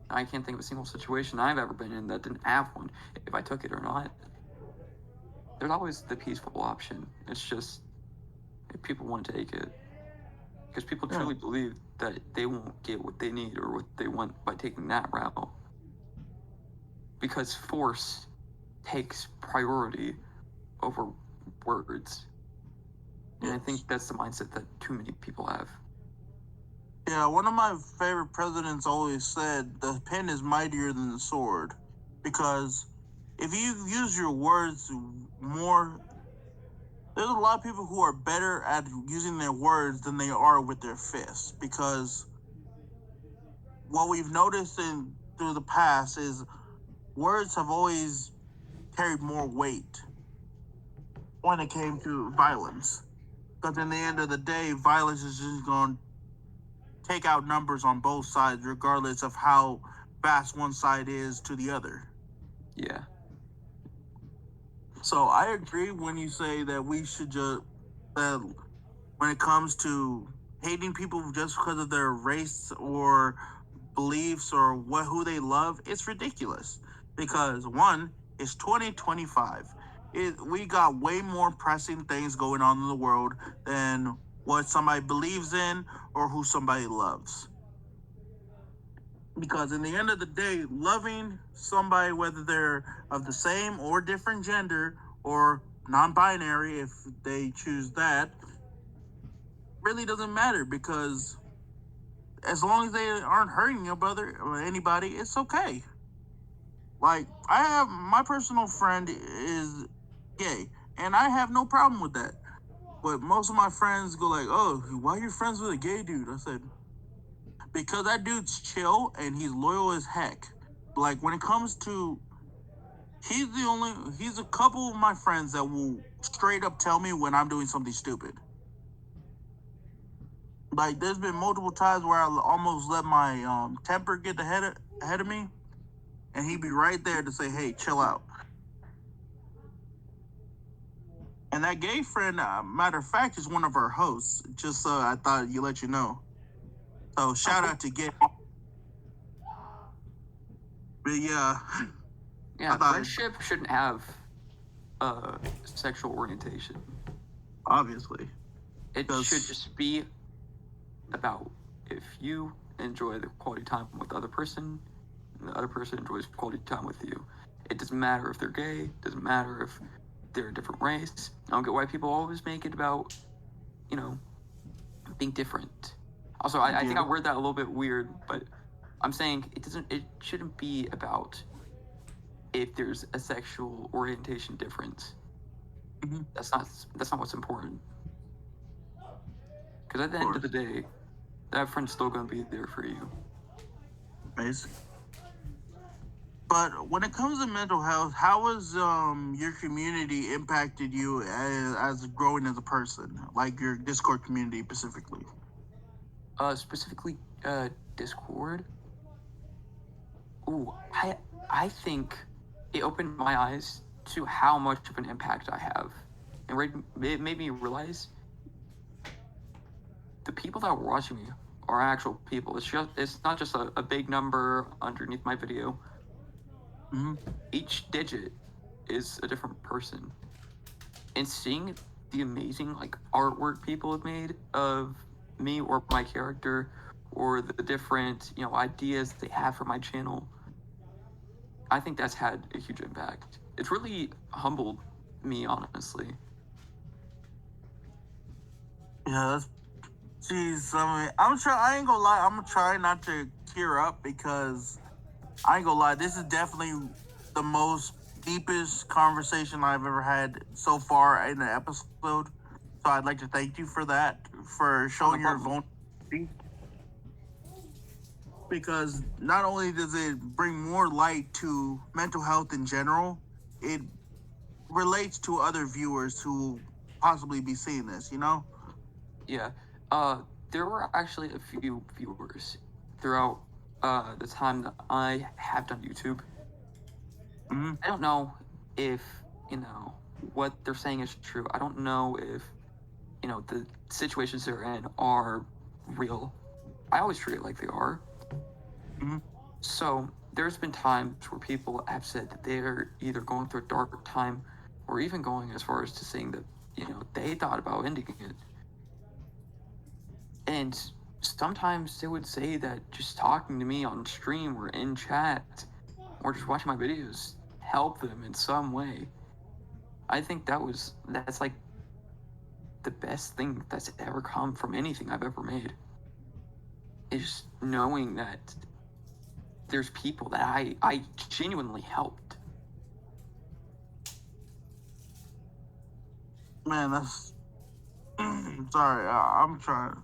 I can't think of a single situation I've ever been in that didn't have one, if I took it or not. There's always the peaceful option. It's just if people want to take it. Because people truly believe that they won't get what they need or what they want by taking that route. Because force takes priority over words. And I think that's the mindset that too many people have. Yeah, one of my favorite presidents always said the pen is mightier than the sword. Because if you use your words more, there's a lot of people who are better at using their words than they are with their fists. Because what we've noticed through the past is words have always carried more weight when it came to violence. Because in the end of the day, violence is just going to take out numbers on both sides, regardless of how fast one side is to the other. Yeah. So I agree when you say that we should just, that when it comes to hating people just because of their race or beliefs or who they love, it's ridiculous. Because one, it's 2025. We got way more pressing things going on in the world than what somebody believes in or who somebody loves. Because in the end of the day, loving somebody, whether they're of the same or different gender or non-binary, if they choose that, really doesn't matter. Because as long as they aren't hurting your brother or anybody, it's okay. Like, I have my personal friend is gay, and I have no problem with that. But most of my friends go like, "Oh, why are you friends with a gay dude?" I said, "Because that dude's chill and he's loyal as heck. Like when it comes to, he's a couple of my friends that will straight up tell me when I'm doing something stupid. Like there's been multiple times where I almost let my temper get ahead of me, and he'd be right there to say, "Hey, chill out." And that gay friend, matter of fact, is one of our hosts. Just I thought you let you know. So shout out to gay. But yeah, Yeah, friendship shouldn't have sexual orientation. Obviously, it should just be about if you enjoy the quality time with the other person, and the other person enjoys quality time with you. It doesn't matter if they're gay. It doesn't matter if they're a different race. I don't get why people always make it about, being different. Also, I think I word that a little bit weird, but I'm saying it shouldn't be about if there's a sexual orientation difference. Mm-hmm. That's not what's important. Because at the end of the day, that friend's still going to be there for you. Basically. But when it comes to mental health, how has your community impacted you as growing as a person? Like your Discord community specifically? Specifically, Discord. Ooh, I think it opened my eyes to how much of an impact I have, and it made me realize the people that were watching me are actual people. It's not just a big number underneath my video. Mm-hmm. Each digit is a different person, and seeing the amazing artwork people have made of me or my character, or the different ideas they have for my channel, I think that's had a huge impact. It's really humbled me, honestly. Yeah, jeez. I mean, I ain't gonna lie. I'm gonna try not to tear up because I ain't gonna lie. This is definitely the most deepest conversation I've ever had so far in an episode. So I'd like to thank you for that, for showing your vulnerability. Because not only does it bring more light to mental health in general, it relates to other viewers who possibly be seeing this, Yeah. There were actually a few viewers throughout the time that I have done YouTube. Mm-hmm. I don't know if, what they're saying is true. I don't know if, the situations they're in are real. I always treat it like they are. Mm-hmm. So there's been times where people have said that they're either going through a dark time or even going as far as to saying that, they thought about ending it. And sometimes they would say that just talking to me on stream or in chat or just watching my videos help them in some way. I think that's like the best thing that's ever come from anything I've ever made. Is knowing that there's people that I genuinely helped. Man, that's sorry. I'm trying.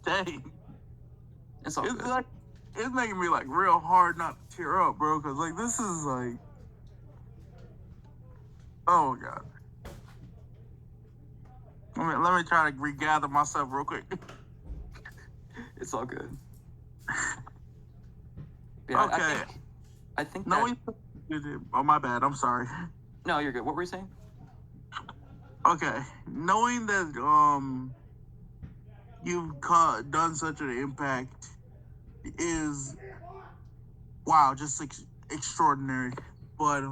Dang, It's all good. It's making me real hard not to tear up, bro. Because this is oh god. Let me try to regather myself real quick. It's all good. Yeah, okay. I think no, that... Oh, my bad. I'm sorry. No, you're good. What were you saying? Okay, knowing that you've done such an impact is wow, just extraordinary. But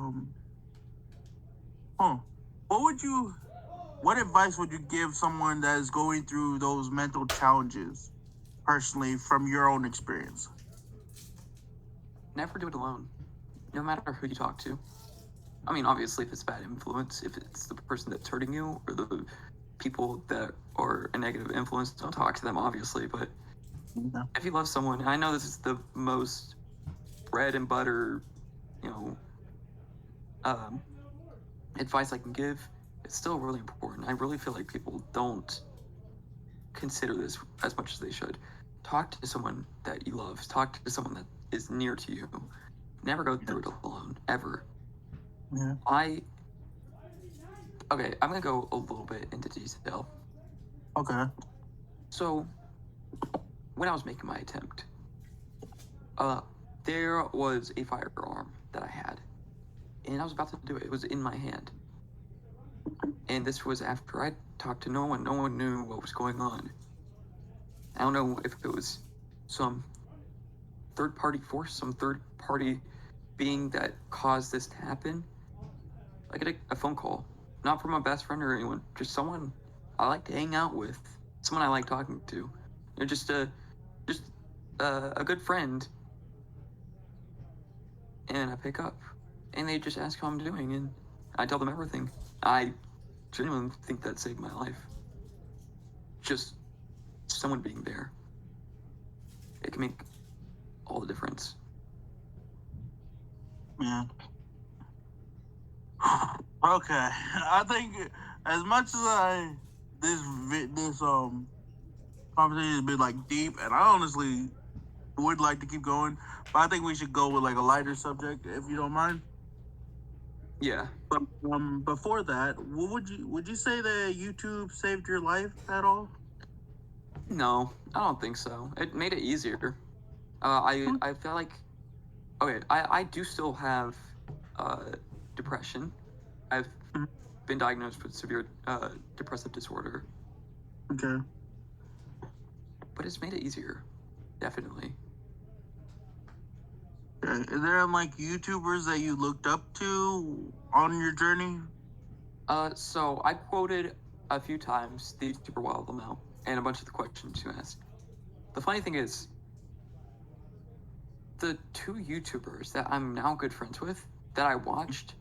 what advice would you give someone that is going through those mental challenges, personally, from your own experience? Never do it alone, no matter who you talk to. I mean, obviously, if it's bad influence, if it's the person that's hurting you, or the people that are a negative influence, don't talk to them, obviously. But if you love someone, and I know this is the most bread and butter, advice I can give, is it's still really important. I really feel like people don't consider this as much as they should. Talk to someone that you love. Talk to someone that is near to you. Never go through it alone, ever. Yeah. Okay, I'm gonna go a little bit into detail. Okay. So, when I was making my attempt, there was a firearm that I had, and I was about to do it. It was in my hand, and this was after I talked to no one. No one knew what was going on. I don't know if it was some third-party force, some third-party being that caused this to happen. I get a phone call, not from my best friend or anyone, just someone I like to hang out with, someone I like talking to. You know, just a good friend. And I pick up, and they just ask how I'm doing, and I tell them everything. I genuinely think that saved my life. Just someone being there. It can make all the difference. Yeah. Okay. I think as much as this conversation has been like deep, and I honestly would like to keep going, but I think we should go with like a lighter subject if you don't mind. Yeah. But before that, would you say that YouTube saved your life at all? No, I don't think so. It made it easier. I feel like, okay, I do still have depression. I've been diagnosed with severe depressive disorder. Okay. But it's made it easier, definitely. Okay. Is there like YouTubers that you looked up to on your journey? So I quoted a few times the YouTuber Wild Lamau and a bunch of the questions you asked. The funny thing is, the two YouTubers that I'm now good friends with that I watched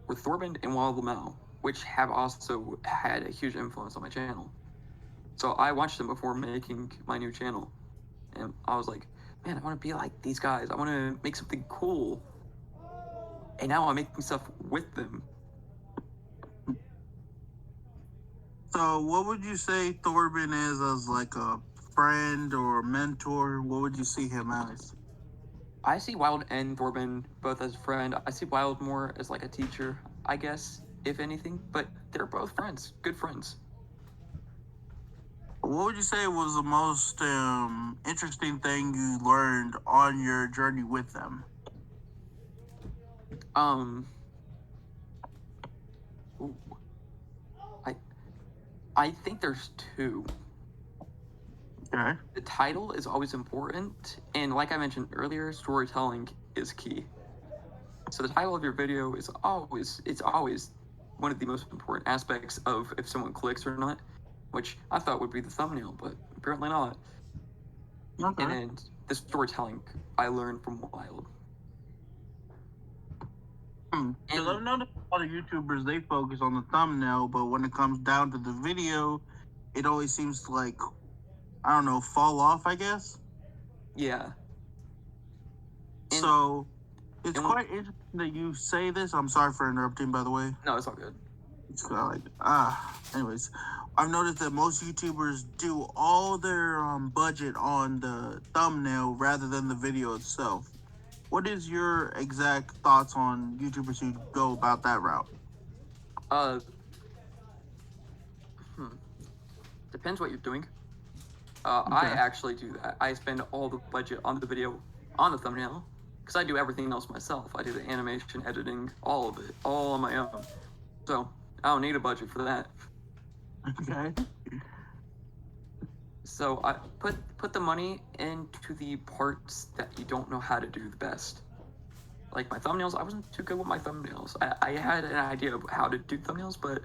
were Thorben and Wild Lamau, which have also had a huge influence on my channel. So I watched them before making my new channel, and I was like, man, I want to be like these guys. I want to make something cool. And now I'm making stuff with them. So, what would you say Thorben is as like a friend or a mentor? What would you see him as? I see Wild and Thorben both as a friend. I see Wild more as like a teacher, I guess, if anything. But they're both friends, good friends. What would you say was the most interesting thing you learned on your journey with them? Ooh. I think there's two. Okay. The title is always important, and like I mentioned earlier, storytelling is key. So the title of your video is always one of the most important aspects of if someone clicks or not, which I thought would be the thumbnail, but apparently not. Okay. And the storytelling I learned from Wild. Because I've noticed a lot of YouTubers, they focus on the thumbnail, but when it comes down to the video, it always seems to like, I don't know, fall off, I guess. Yeah. So it's quite interesting that you say this. I'm sorry for interrupting, by the way. No, it's all good. It's kind of like, anyways, I've noticed that most YouTubers do all their budget on the thumbnail rather than the video itself. What is your exact thoughts on YouTubers who go about that route? Depends what you're doing. I actually do that. I spend all the budget on the video, on the thumbnail, because I do everything else myself. I do the animation, editing, all of it, all on my own. So I don't need a budget for that. Okay. So I put the money into the parts that you don't know how to do the best. Like my thumbnails, I wasn't too good with my thumbnails. I had an idea of how to do thumbnails, but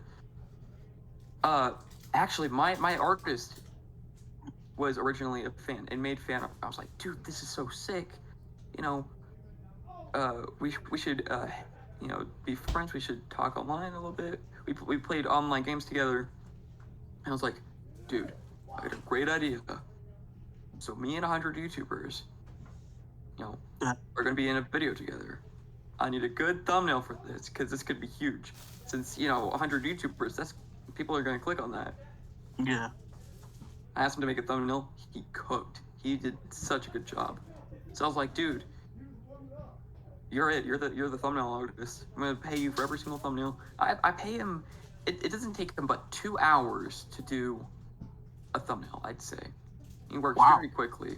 actually my artist was originally a fan and made fan art. I was like, dude, this is so sick. You know, we should be friends. We should talk online a little bit. We played online games together. And I was like, dude, I got a great idea. So me and 100 YouTubers, are gonna be in a video together. I need a good thumbnail for this because this could be huge. Since 100 YouTubers, people are gonna click on that. Yeah. I asked him to make a thumbnail. He cooked. He did such a good job. So I was like, dude, you're it. You're the thumbnail artist. I'm gonna pay you for every single thumbnail. I pay him. It doesn't take him but 2 hours to do a thumbnail. I'd say he works very quickly.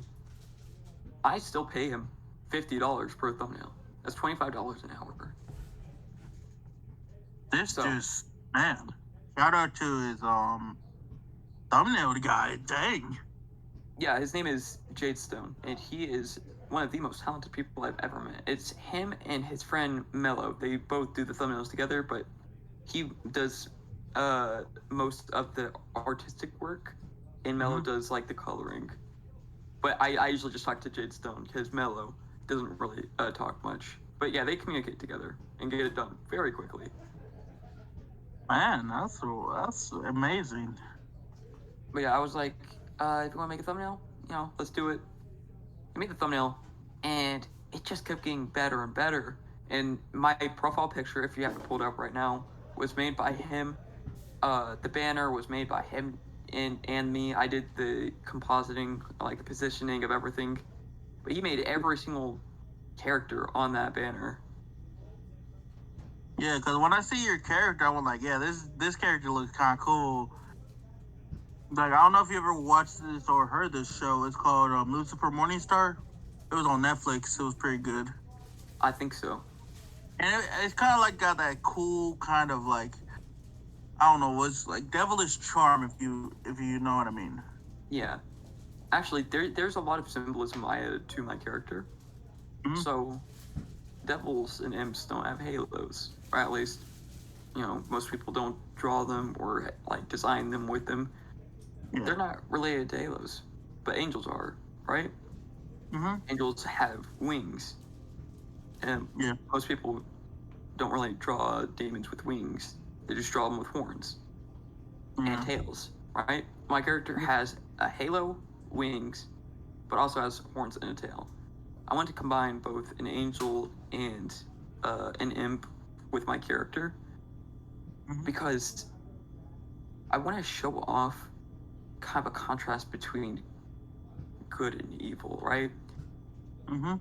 I still pay him $50 per thumbnail. That's $25 an hour. Man, shout out to his thumbnail guy. Dang. Yeah, his name is Jade Stone, and he is one of the most talented people I've ever met. It's him and his friend Mello. They both do the thumbnails together, but he does most of the artistic work, and Mello does like the coloring. But I usually just talk to Jade Stone because Mello doesn't really talk much. But yeah, they communicate together and get it done very quickly. Man, that's amazing. But yeah, I was like, if you want to make a thumbnail, let's do it. I made the thumbnail, and it just kept getting better and better. And my profile picture, if you have it pulled up right now, was made by him. The banner was made by him and me. I did the compositing, like the positioning of everything. But he made every single character on that banner. Yeah, because when I see your character, I was like, yeah, this character looks kind of cool. Like, I don't know if you ever watched this or heard this show. It's called Lucifer Morningstar. It was on Netflix. It was pretty good. I think so. And it's kind of like got that cool kind of like, I don't know, what's like devilish charm if you know what I mean. Yeah. Actually, there's a lot of symbolism I added to my character. Mm-hmm. So, devils and imps don't have halos, or at least, most people don't draw them or like design them with them. Yeah. They're not related to halos, but angels are, right? Mm-hmm. Angels have wings, and most people don't really draw demons with wings. They just draw them with horns and tails, right? My character has a halo, wings, but also has horns and a tail. I want to combine both an angel and an imp with my character because I want to show off kind of a contrast between good and evil, right? Mm-hmm.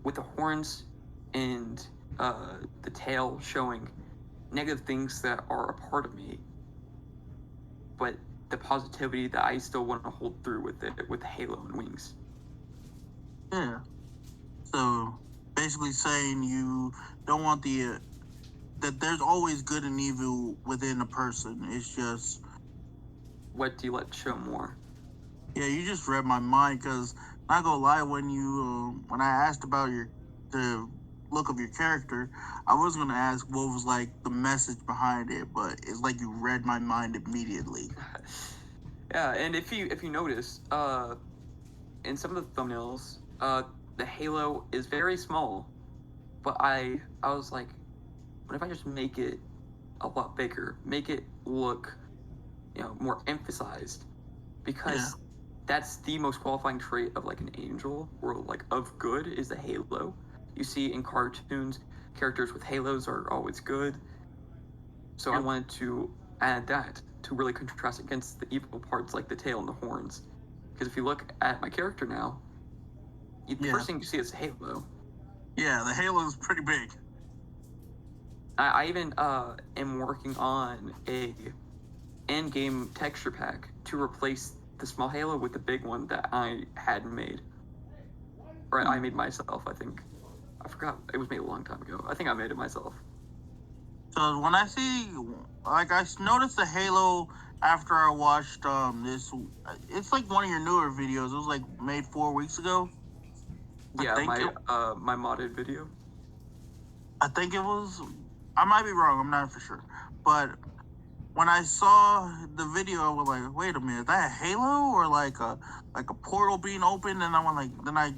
With the horns and the tail showing negative things that are a part of me, but the positivity that I still want to hold through with it, with the halo and wings. Yeah. So basically saying you don't want that there's always good and evil within a person. It's just, what do you let show more? Yeah, you just read my mind, because not gonna lie, when I asked about the look of your character, I was gonna ask what was like the message behind it, but it's like you read my mind immediately. Yeah, and if you notice, in some of the thumbnails, the halo is very small, but I was like, what if I just make it a lot bigger, make it look, more emphasized, because that's the most qualifying trait of like an angel or like of good is the halo. You see in cartoons, characters with halos are always good. So I wanted to add that to really contrast against the evil parts like the tail and the horns. Because if you look at my character now, the first thing you see is the halo. Yeah, the halo is pretty big. I even am working on a in-game texture pack to replace the small halo with the big one that I had made. Or I made myself, I think. I forgot. It was made a long time ago. I think I made it myself. So when I see, like, I noticed the halo after I watched this. It's like one of your newer videos. It was like made 4 weeks ago. Yeah, my modded video. I think it was. I might be wrong. I'm not for sure. But when I saw the video, I was like, "Wait a minute, is that a halo or like a portal being opened?" And I went like, then I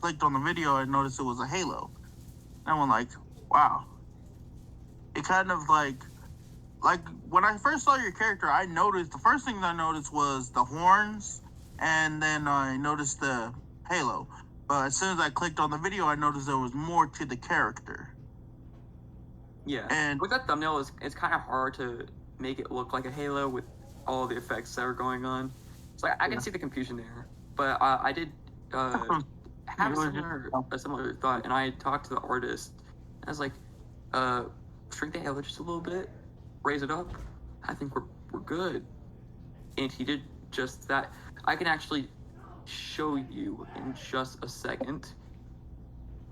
clicked on the video and noticed it was a halo. And I went like, "Wow." It kind of like when I first saw your character, I noticed the first thing I noticed was the horns, and then I noticed the halo. But as soon as I clicked on the video, I noticed there was more to the character. Yeah. And With that thumbnail, it's kind of hard to make it look like a Halo with all the effects that are going on. So I can see the confusion there. But I did have a similar thought, and I talked to the artist. And I was like, shrink the Halo just a little bit, raise it up. I think we're good. And he did just that. I can actually show you in just a second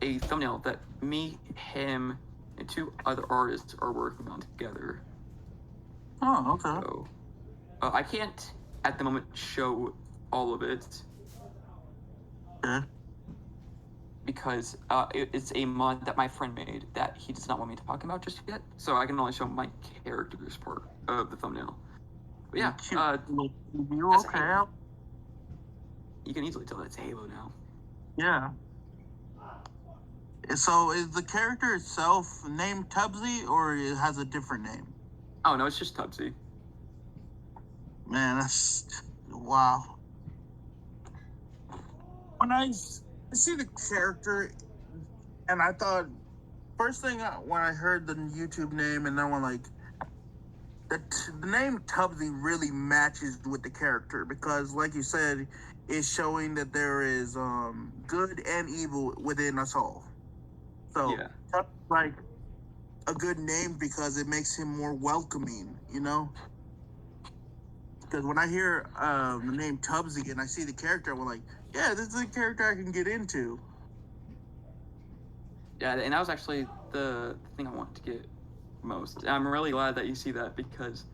a thumbnail that me, him, and two other artists are working on together. oh, okay. So I can't at the moment show all of it Okay. because it's a mod that my friend made that he does not want me to talk about just yet. So I can only show my character's part of the thumbnail. But yeah, You that's a okay? Halo. You can easily tell that's Halo now. Yeah. So is the character itself named Tubbsy, or it has a different name? Oh no, it's just Tubbsy. Man, that's wow. When I see the character, and I thought first thing when I heard the YouTube name, and then when like the name Tubbsy really matches with the character because, like you said, it's showing that there is good and evil within us all. So Yeah. that's like a good name because it makes him more welcoming, you know? Because when I hear the name Tubbsy and I see the character, I'm like, yeah, this is a character I can get into. Yeah, and that was actually the thing I wanted to get most. And I'm really glad that you see that because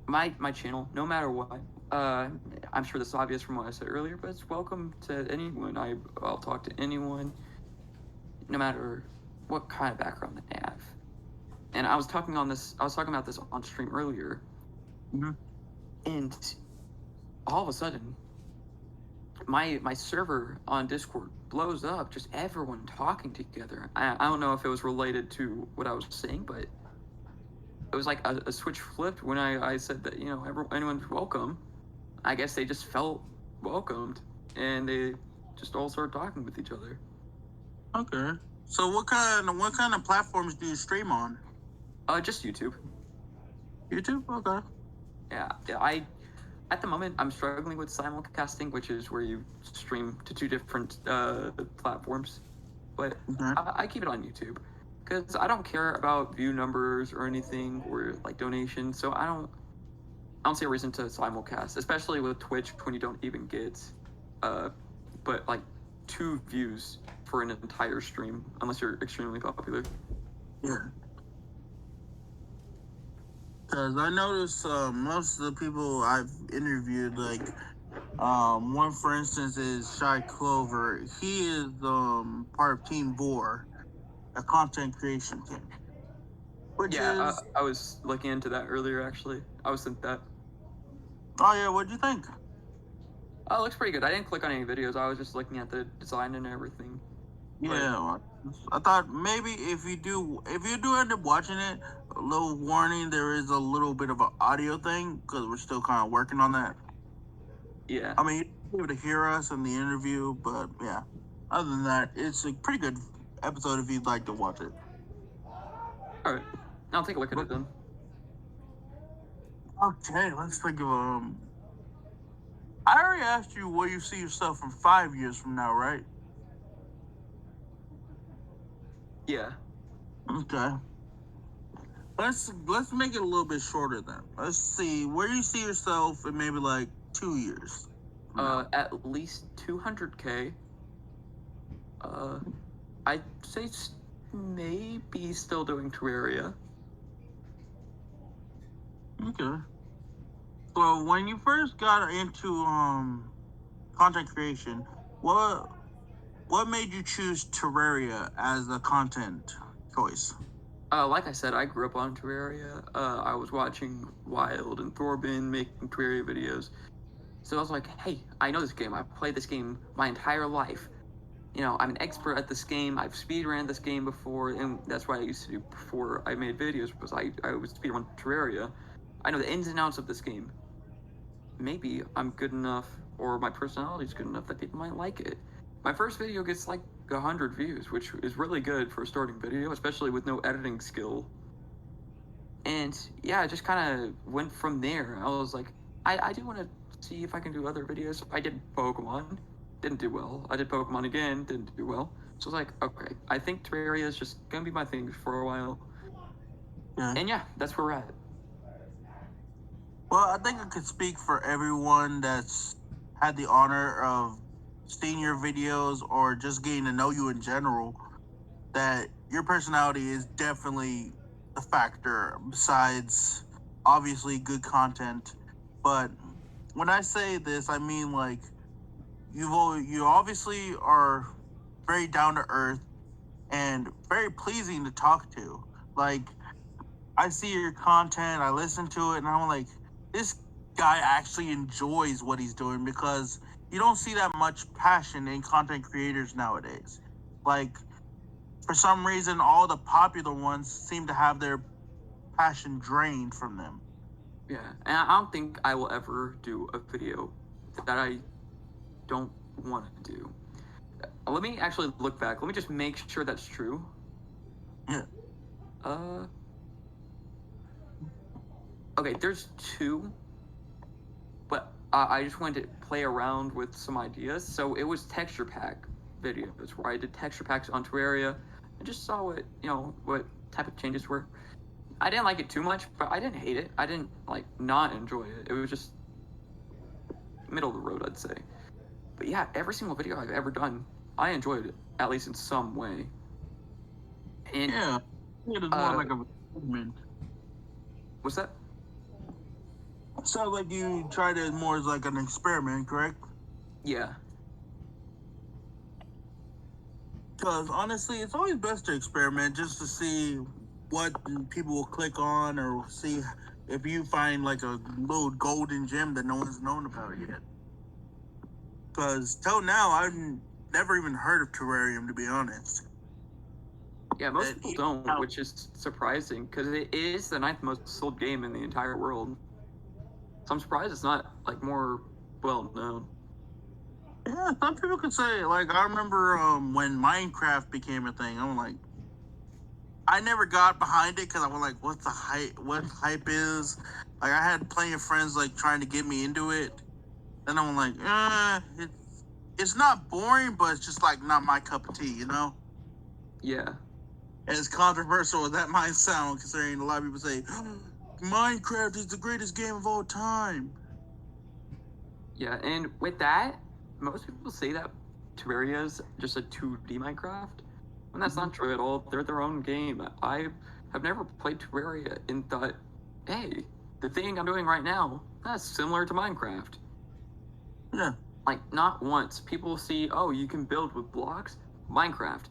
my channel, no matter what, I'm sure this is obvious from what I said earlier, but it's welcome to anyone. I'll talk to anyone, no matter what kind of background they have. And I was talking about this on stream earlier, and all of a sudden, my server on Discord blows up, just everyone talking together. I don't know if it was related to what I was saying, but it was like a switch flipped when I said that, you know, anyone's welcome. I guess they just felt welcomed, and they just all started talking with each other. Okay. So what kind of platforms do you stream on? Just YouTube. YouTube? Okay. Yeah, at the moment, I'm struggling with simulcasting, which is where you stream to two different platforms. But I keep it on YouTube because I don't care about view numbers or anything or like donations. So I don't see a reason to simulcast, especially with Twitch when you don't even get, but like 2 views for an entire stream unless you're extremely popular. Yeah. Because I noticed most of the people I've interviewed, like one for instance is Shy Clover. He is part of Team Boar, a content creation team. Which is I was looking into that earlier actually. I was sent that. Oh yeah, what'd you think? Oh, it looks pretty good. I didn't click on any videos. I was just looking at the design and everything. Yeah, I thought maybe if you do end up watching it, a little warning, there is a little bit of an audio thing because we're still kind of working on that. Yeah. I mean, you'll be able to hear us in the interview, but yeah. Other than that, it's a pretty good episode if you'd like to watch it. All right, I'll take a look at it then. Okay, let's think of I already asked you where you see yourself in 5 years from now, right? Yeah. Okay. Let's make it a little bit shorter then. Let's see where you see yourself in maybe like 2 years. At least 200K. I'd say maybe still doing Terraria. Okay. So when you first got into content creation, what made you choose Terraria as a content choice? Like I said, I grew up on Terraria. I was watching Wild and Thorbin making Terraria videos. So I was like, hey, I know this game. I've played this game my entire life. You know, I'm an expert at this game. I've speedrun this game before, and that's what I used to do before I made videos, because I would speedrun Terraria. I know the ins and outs of this game. Maybe I'm good enough, or my personality is good enough that people might like it. my first video gets like 100 views, which is really good for a starting video, especially with no editing skill. And yeah, I just kind of went from there. I was like, I do want to see if I can do other videos. I did Pokemon, didn't do well. I did Pokemon again, didn't do well. So I was like, okay, I think Terraria is just gonna be my thing for a while. Yeah. And yeah, that's where we're at. Well, I think I could speak for everyone that's had the honor of seeing your videos or just getting to know you in general, that your personality is definitely the factor besides obviously good content. But when I say this, I mean like you obviously are very down to earth and very pleasing to talk to. Like I see your content, I listen to it, and I'm like, this guy actually enjoys what he's doing because you don't see that much passion in content creators nowadays. Like, for some reason, all the popular ones seem to have their passion drained from them. Yeah, and I don't think I will ever do a video that I don't want to do. Let me actually look back. Let me just make sure that's true. Yeah. Okay, there's two, but I just wanted to play around with some ideas. So it was texture pack videos where I did texture packs on Terraria and just saw what type of changes were. I didn't like it too much, but I didn't hate it. I didn't like not enjoy it. It was just middle of the road, I'd say. But yeah, every single video I've ever done, I enjoyed it, at least in some way. And Yeah. It is more like a movement. what's that? Sounds like you tried it more as like an experiment, correct? Yeah. Because honestly, it's always best to experiment just to see what people will click on or see if you find like a little golden gem that no one's known about yet. Because till now, I've never even heard of Terrarium, to be honest. Yeah, most people don't, which is surprising because it is the 9th most sold game in the entire world. So I'm surprised it's not like more well known. Yeah, some people could say, like, I remember when Minecraft became a thing. I'm like, I never got behind it because I was like, what hype is. Like, I had plenty of friends like trying to get me into it. Then I'm like, it's not boring, but it's just like not my cup of tea, you know? Yeah. As controversial as that might sound, considering a lot of people say Minecraft is the greatest game of all time. Yeah, and with that, most people say that Terraria is just a 2D Minecraft, and that's not true at all. They're their own game. I have never played Terraria and thought, hey, the thing I'm doing right now, that's similar to Minecraft. Yeah. Like, not once. People see, oh, you can build with blocks? Minecraft.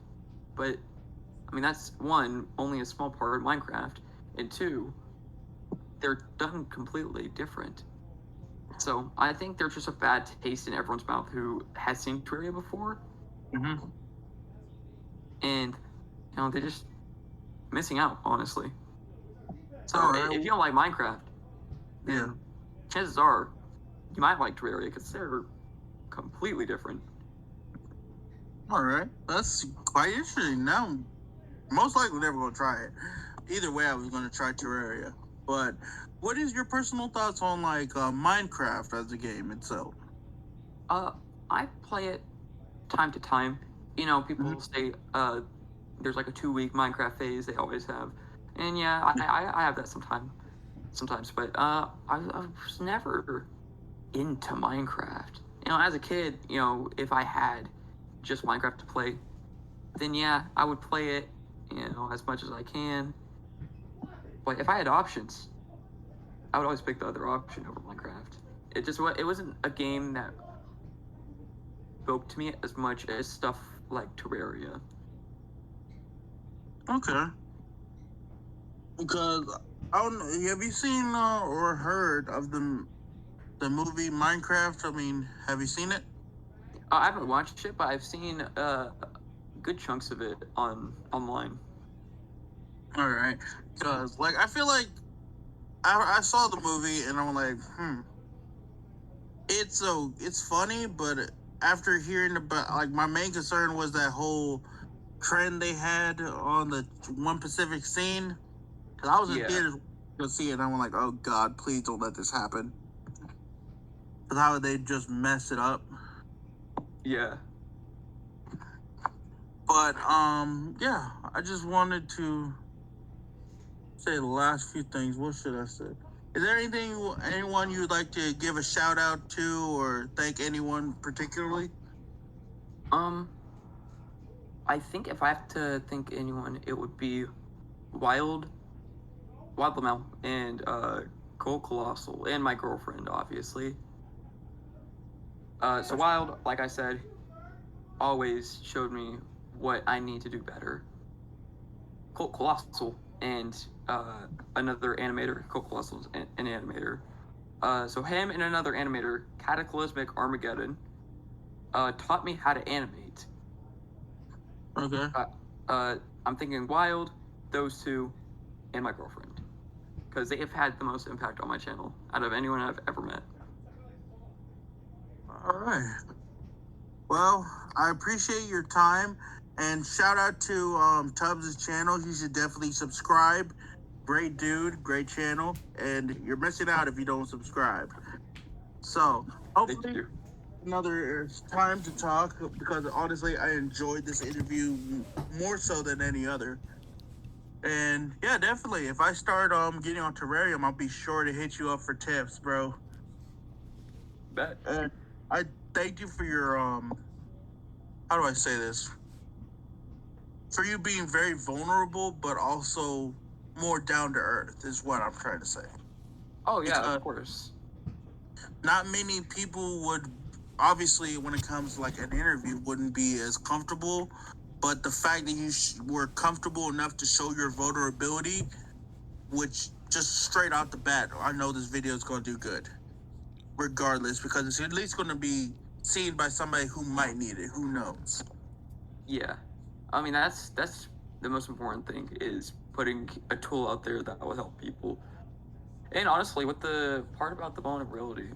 But, I mean, that's one, only a small part of Minecraft, and two, they're done completely different. So I think there's just a bad taste in everyone's mouth who has seen Terraria before. Mm-hmm. And, they're just missing out, honestly. So Alright. if you don't like Minecraft, then chances are you might like Terraria because they're completely different. Alright. That's quite interesting. Now, most likely never going to try it. Either way, I was going to try Terraria. But what is your personal thoughts on like Minecraft as a game itself? I play it time to time. People say there's like a 2-week Minecraft phase they always have, and yeah, I have that sometimes. But I was never into Minecraft. As a kid, if I had just Minecraft to play, then yeah, I would play it, as much as I can. But if I had options, I would always pick the other option over Minecraft. It wasn't a game that spoke to me as much as stuff like Terraria. Okay. Because I don't know, have you seen or heard of the movie Minecraft? I mean, have you seen it? I haven't watched it, but I've seen good chunks of it online. All right. Because like I feel like I saw the movie and I'm like, it's funny, but after hearing about, like, my main concern was that whole trend they had on the One Pacific scene. Because I was in Yeah. theaters to see it, and I'm like, oh God, please don't let this happen. Because how they just mess it up. Yeah. But yeah, I just wanted to say the last few things. What should I say? Is there anyone you'd like to give a shout out to or thank anyone particularly? I think if I have to think anyone, it would be Wild Lamel, and Cole Colossal, and my girlfriend, obviously. So Wild, like I said, always showed me what I need to do better. Cole Colossal and another animator, Cole Colossal's an animator. So him and another animator, Cataclysmic Armageddon, taught me how to animate. Okay. I'm thinking Wild, those two, and my girlfriend. Because they have had the most impact on my channel out of anyone I've ever met. All right. Well, I appreciate your time, and shout out to Tubbs' channel. You should definitely subscribe. Great dude, great channel, and you're missing out if you don't subscribe. So hopefully another time to talk, because honestly I enjoyed this interview more so than any other. And yeah, definitely if I start getting on Terrarium, I'll be sure to hit you up for tips, bro. Bet. And I thank you for your how do I say this? For you being very vulnerable, but also more down to earth, is what I'm trying to say. Oh yeah, Because of course. not many people would, obviously, when it comes to like an interview, wouldn't be as comfortable. But the fact that you were comfortable enough to show your vulnerability, which just straight out the bat, I know this video is going to do good, regardless, because it's at least going to be seen by somebody who might need it. Who knows? Yeah, I mean that's the most important thing, is putting a tool out there that will help people. And honestly, with the part about the vulnerability,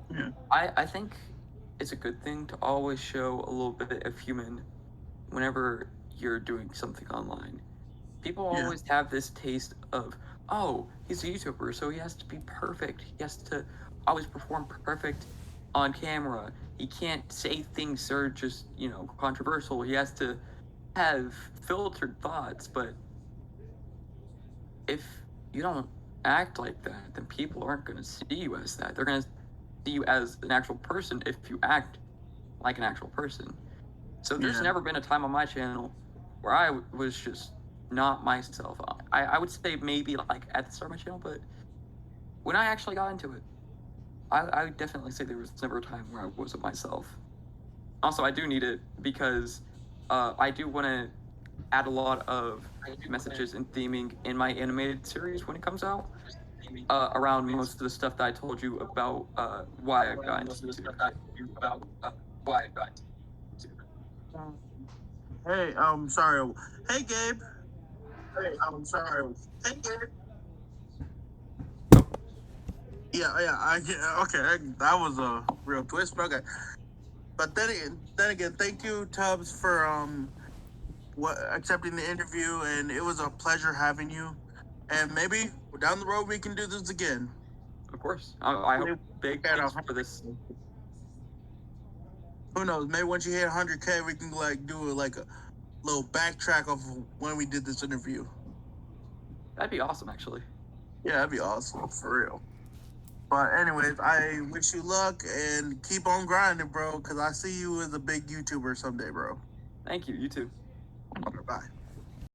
Yeah. I think it's a good thing to always show a little bit of human whenever you're doing something online. People Yeah. always have this taste of, oh, he's a YouTuber, so he has to be perfect. He has to always perform perfect on camera. He can't say things that are just, controversial. He has to have filtered thoughts. But if you don't act like that, then people aren't going to see you as that. They're going to see you as an actual person if you act like an actual person. So there's never been a time on my channel where I was just not myself. I would say maybe like at the start of my channel, but when I actually got into it, I would definitely say there was never a time where I wasn't myself. Also, I do need it because I do want to add a lot of messages and theming in my animated series when it comes out, around most of the stuff that I told you about, why I got into YouTube. Hey, sorry. Hey, Gabe. Hey, I'm sorry. Hey, Gabe. Yeah. Okay, that was a real twist. But okay, but then again, thank you, Tubbs, for accepting the interview, and it was a pleasure having you. And maybe down the road we can do this again. Of course. I hope big At things for this. Who knows? Maybe once you hit 100K, we can like do like a little backtrack of when we did this interview. That'd be awesome, actually. Yeah, that'd be awesome for real. But anyways, I wish you luck and keep on grinding, bro. Cause I see you as a big YouTuber someday, bro. Thank you. You too. Bye.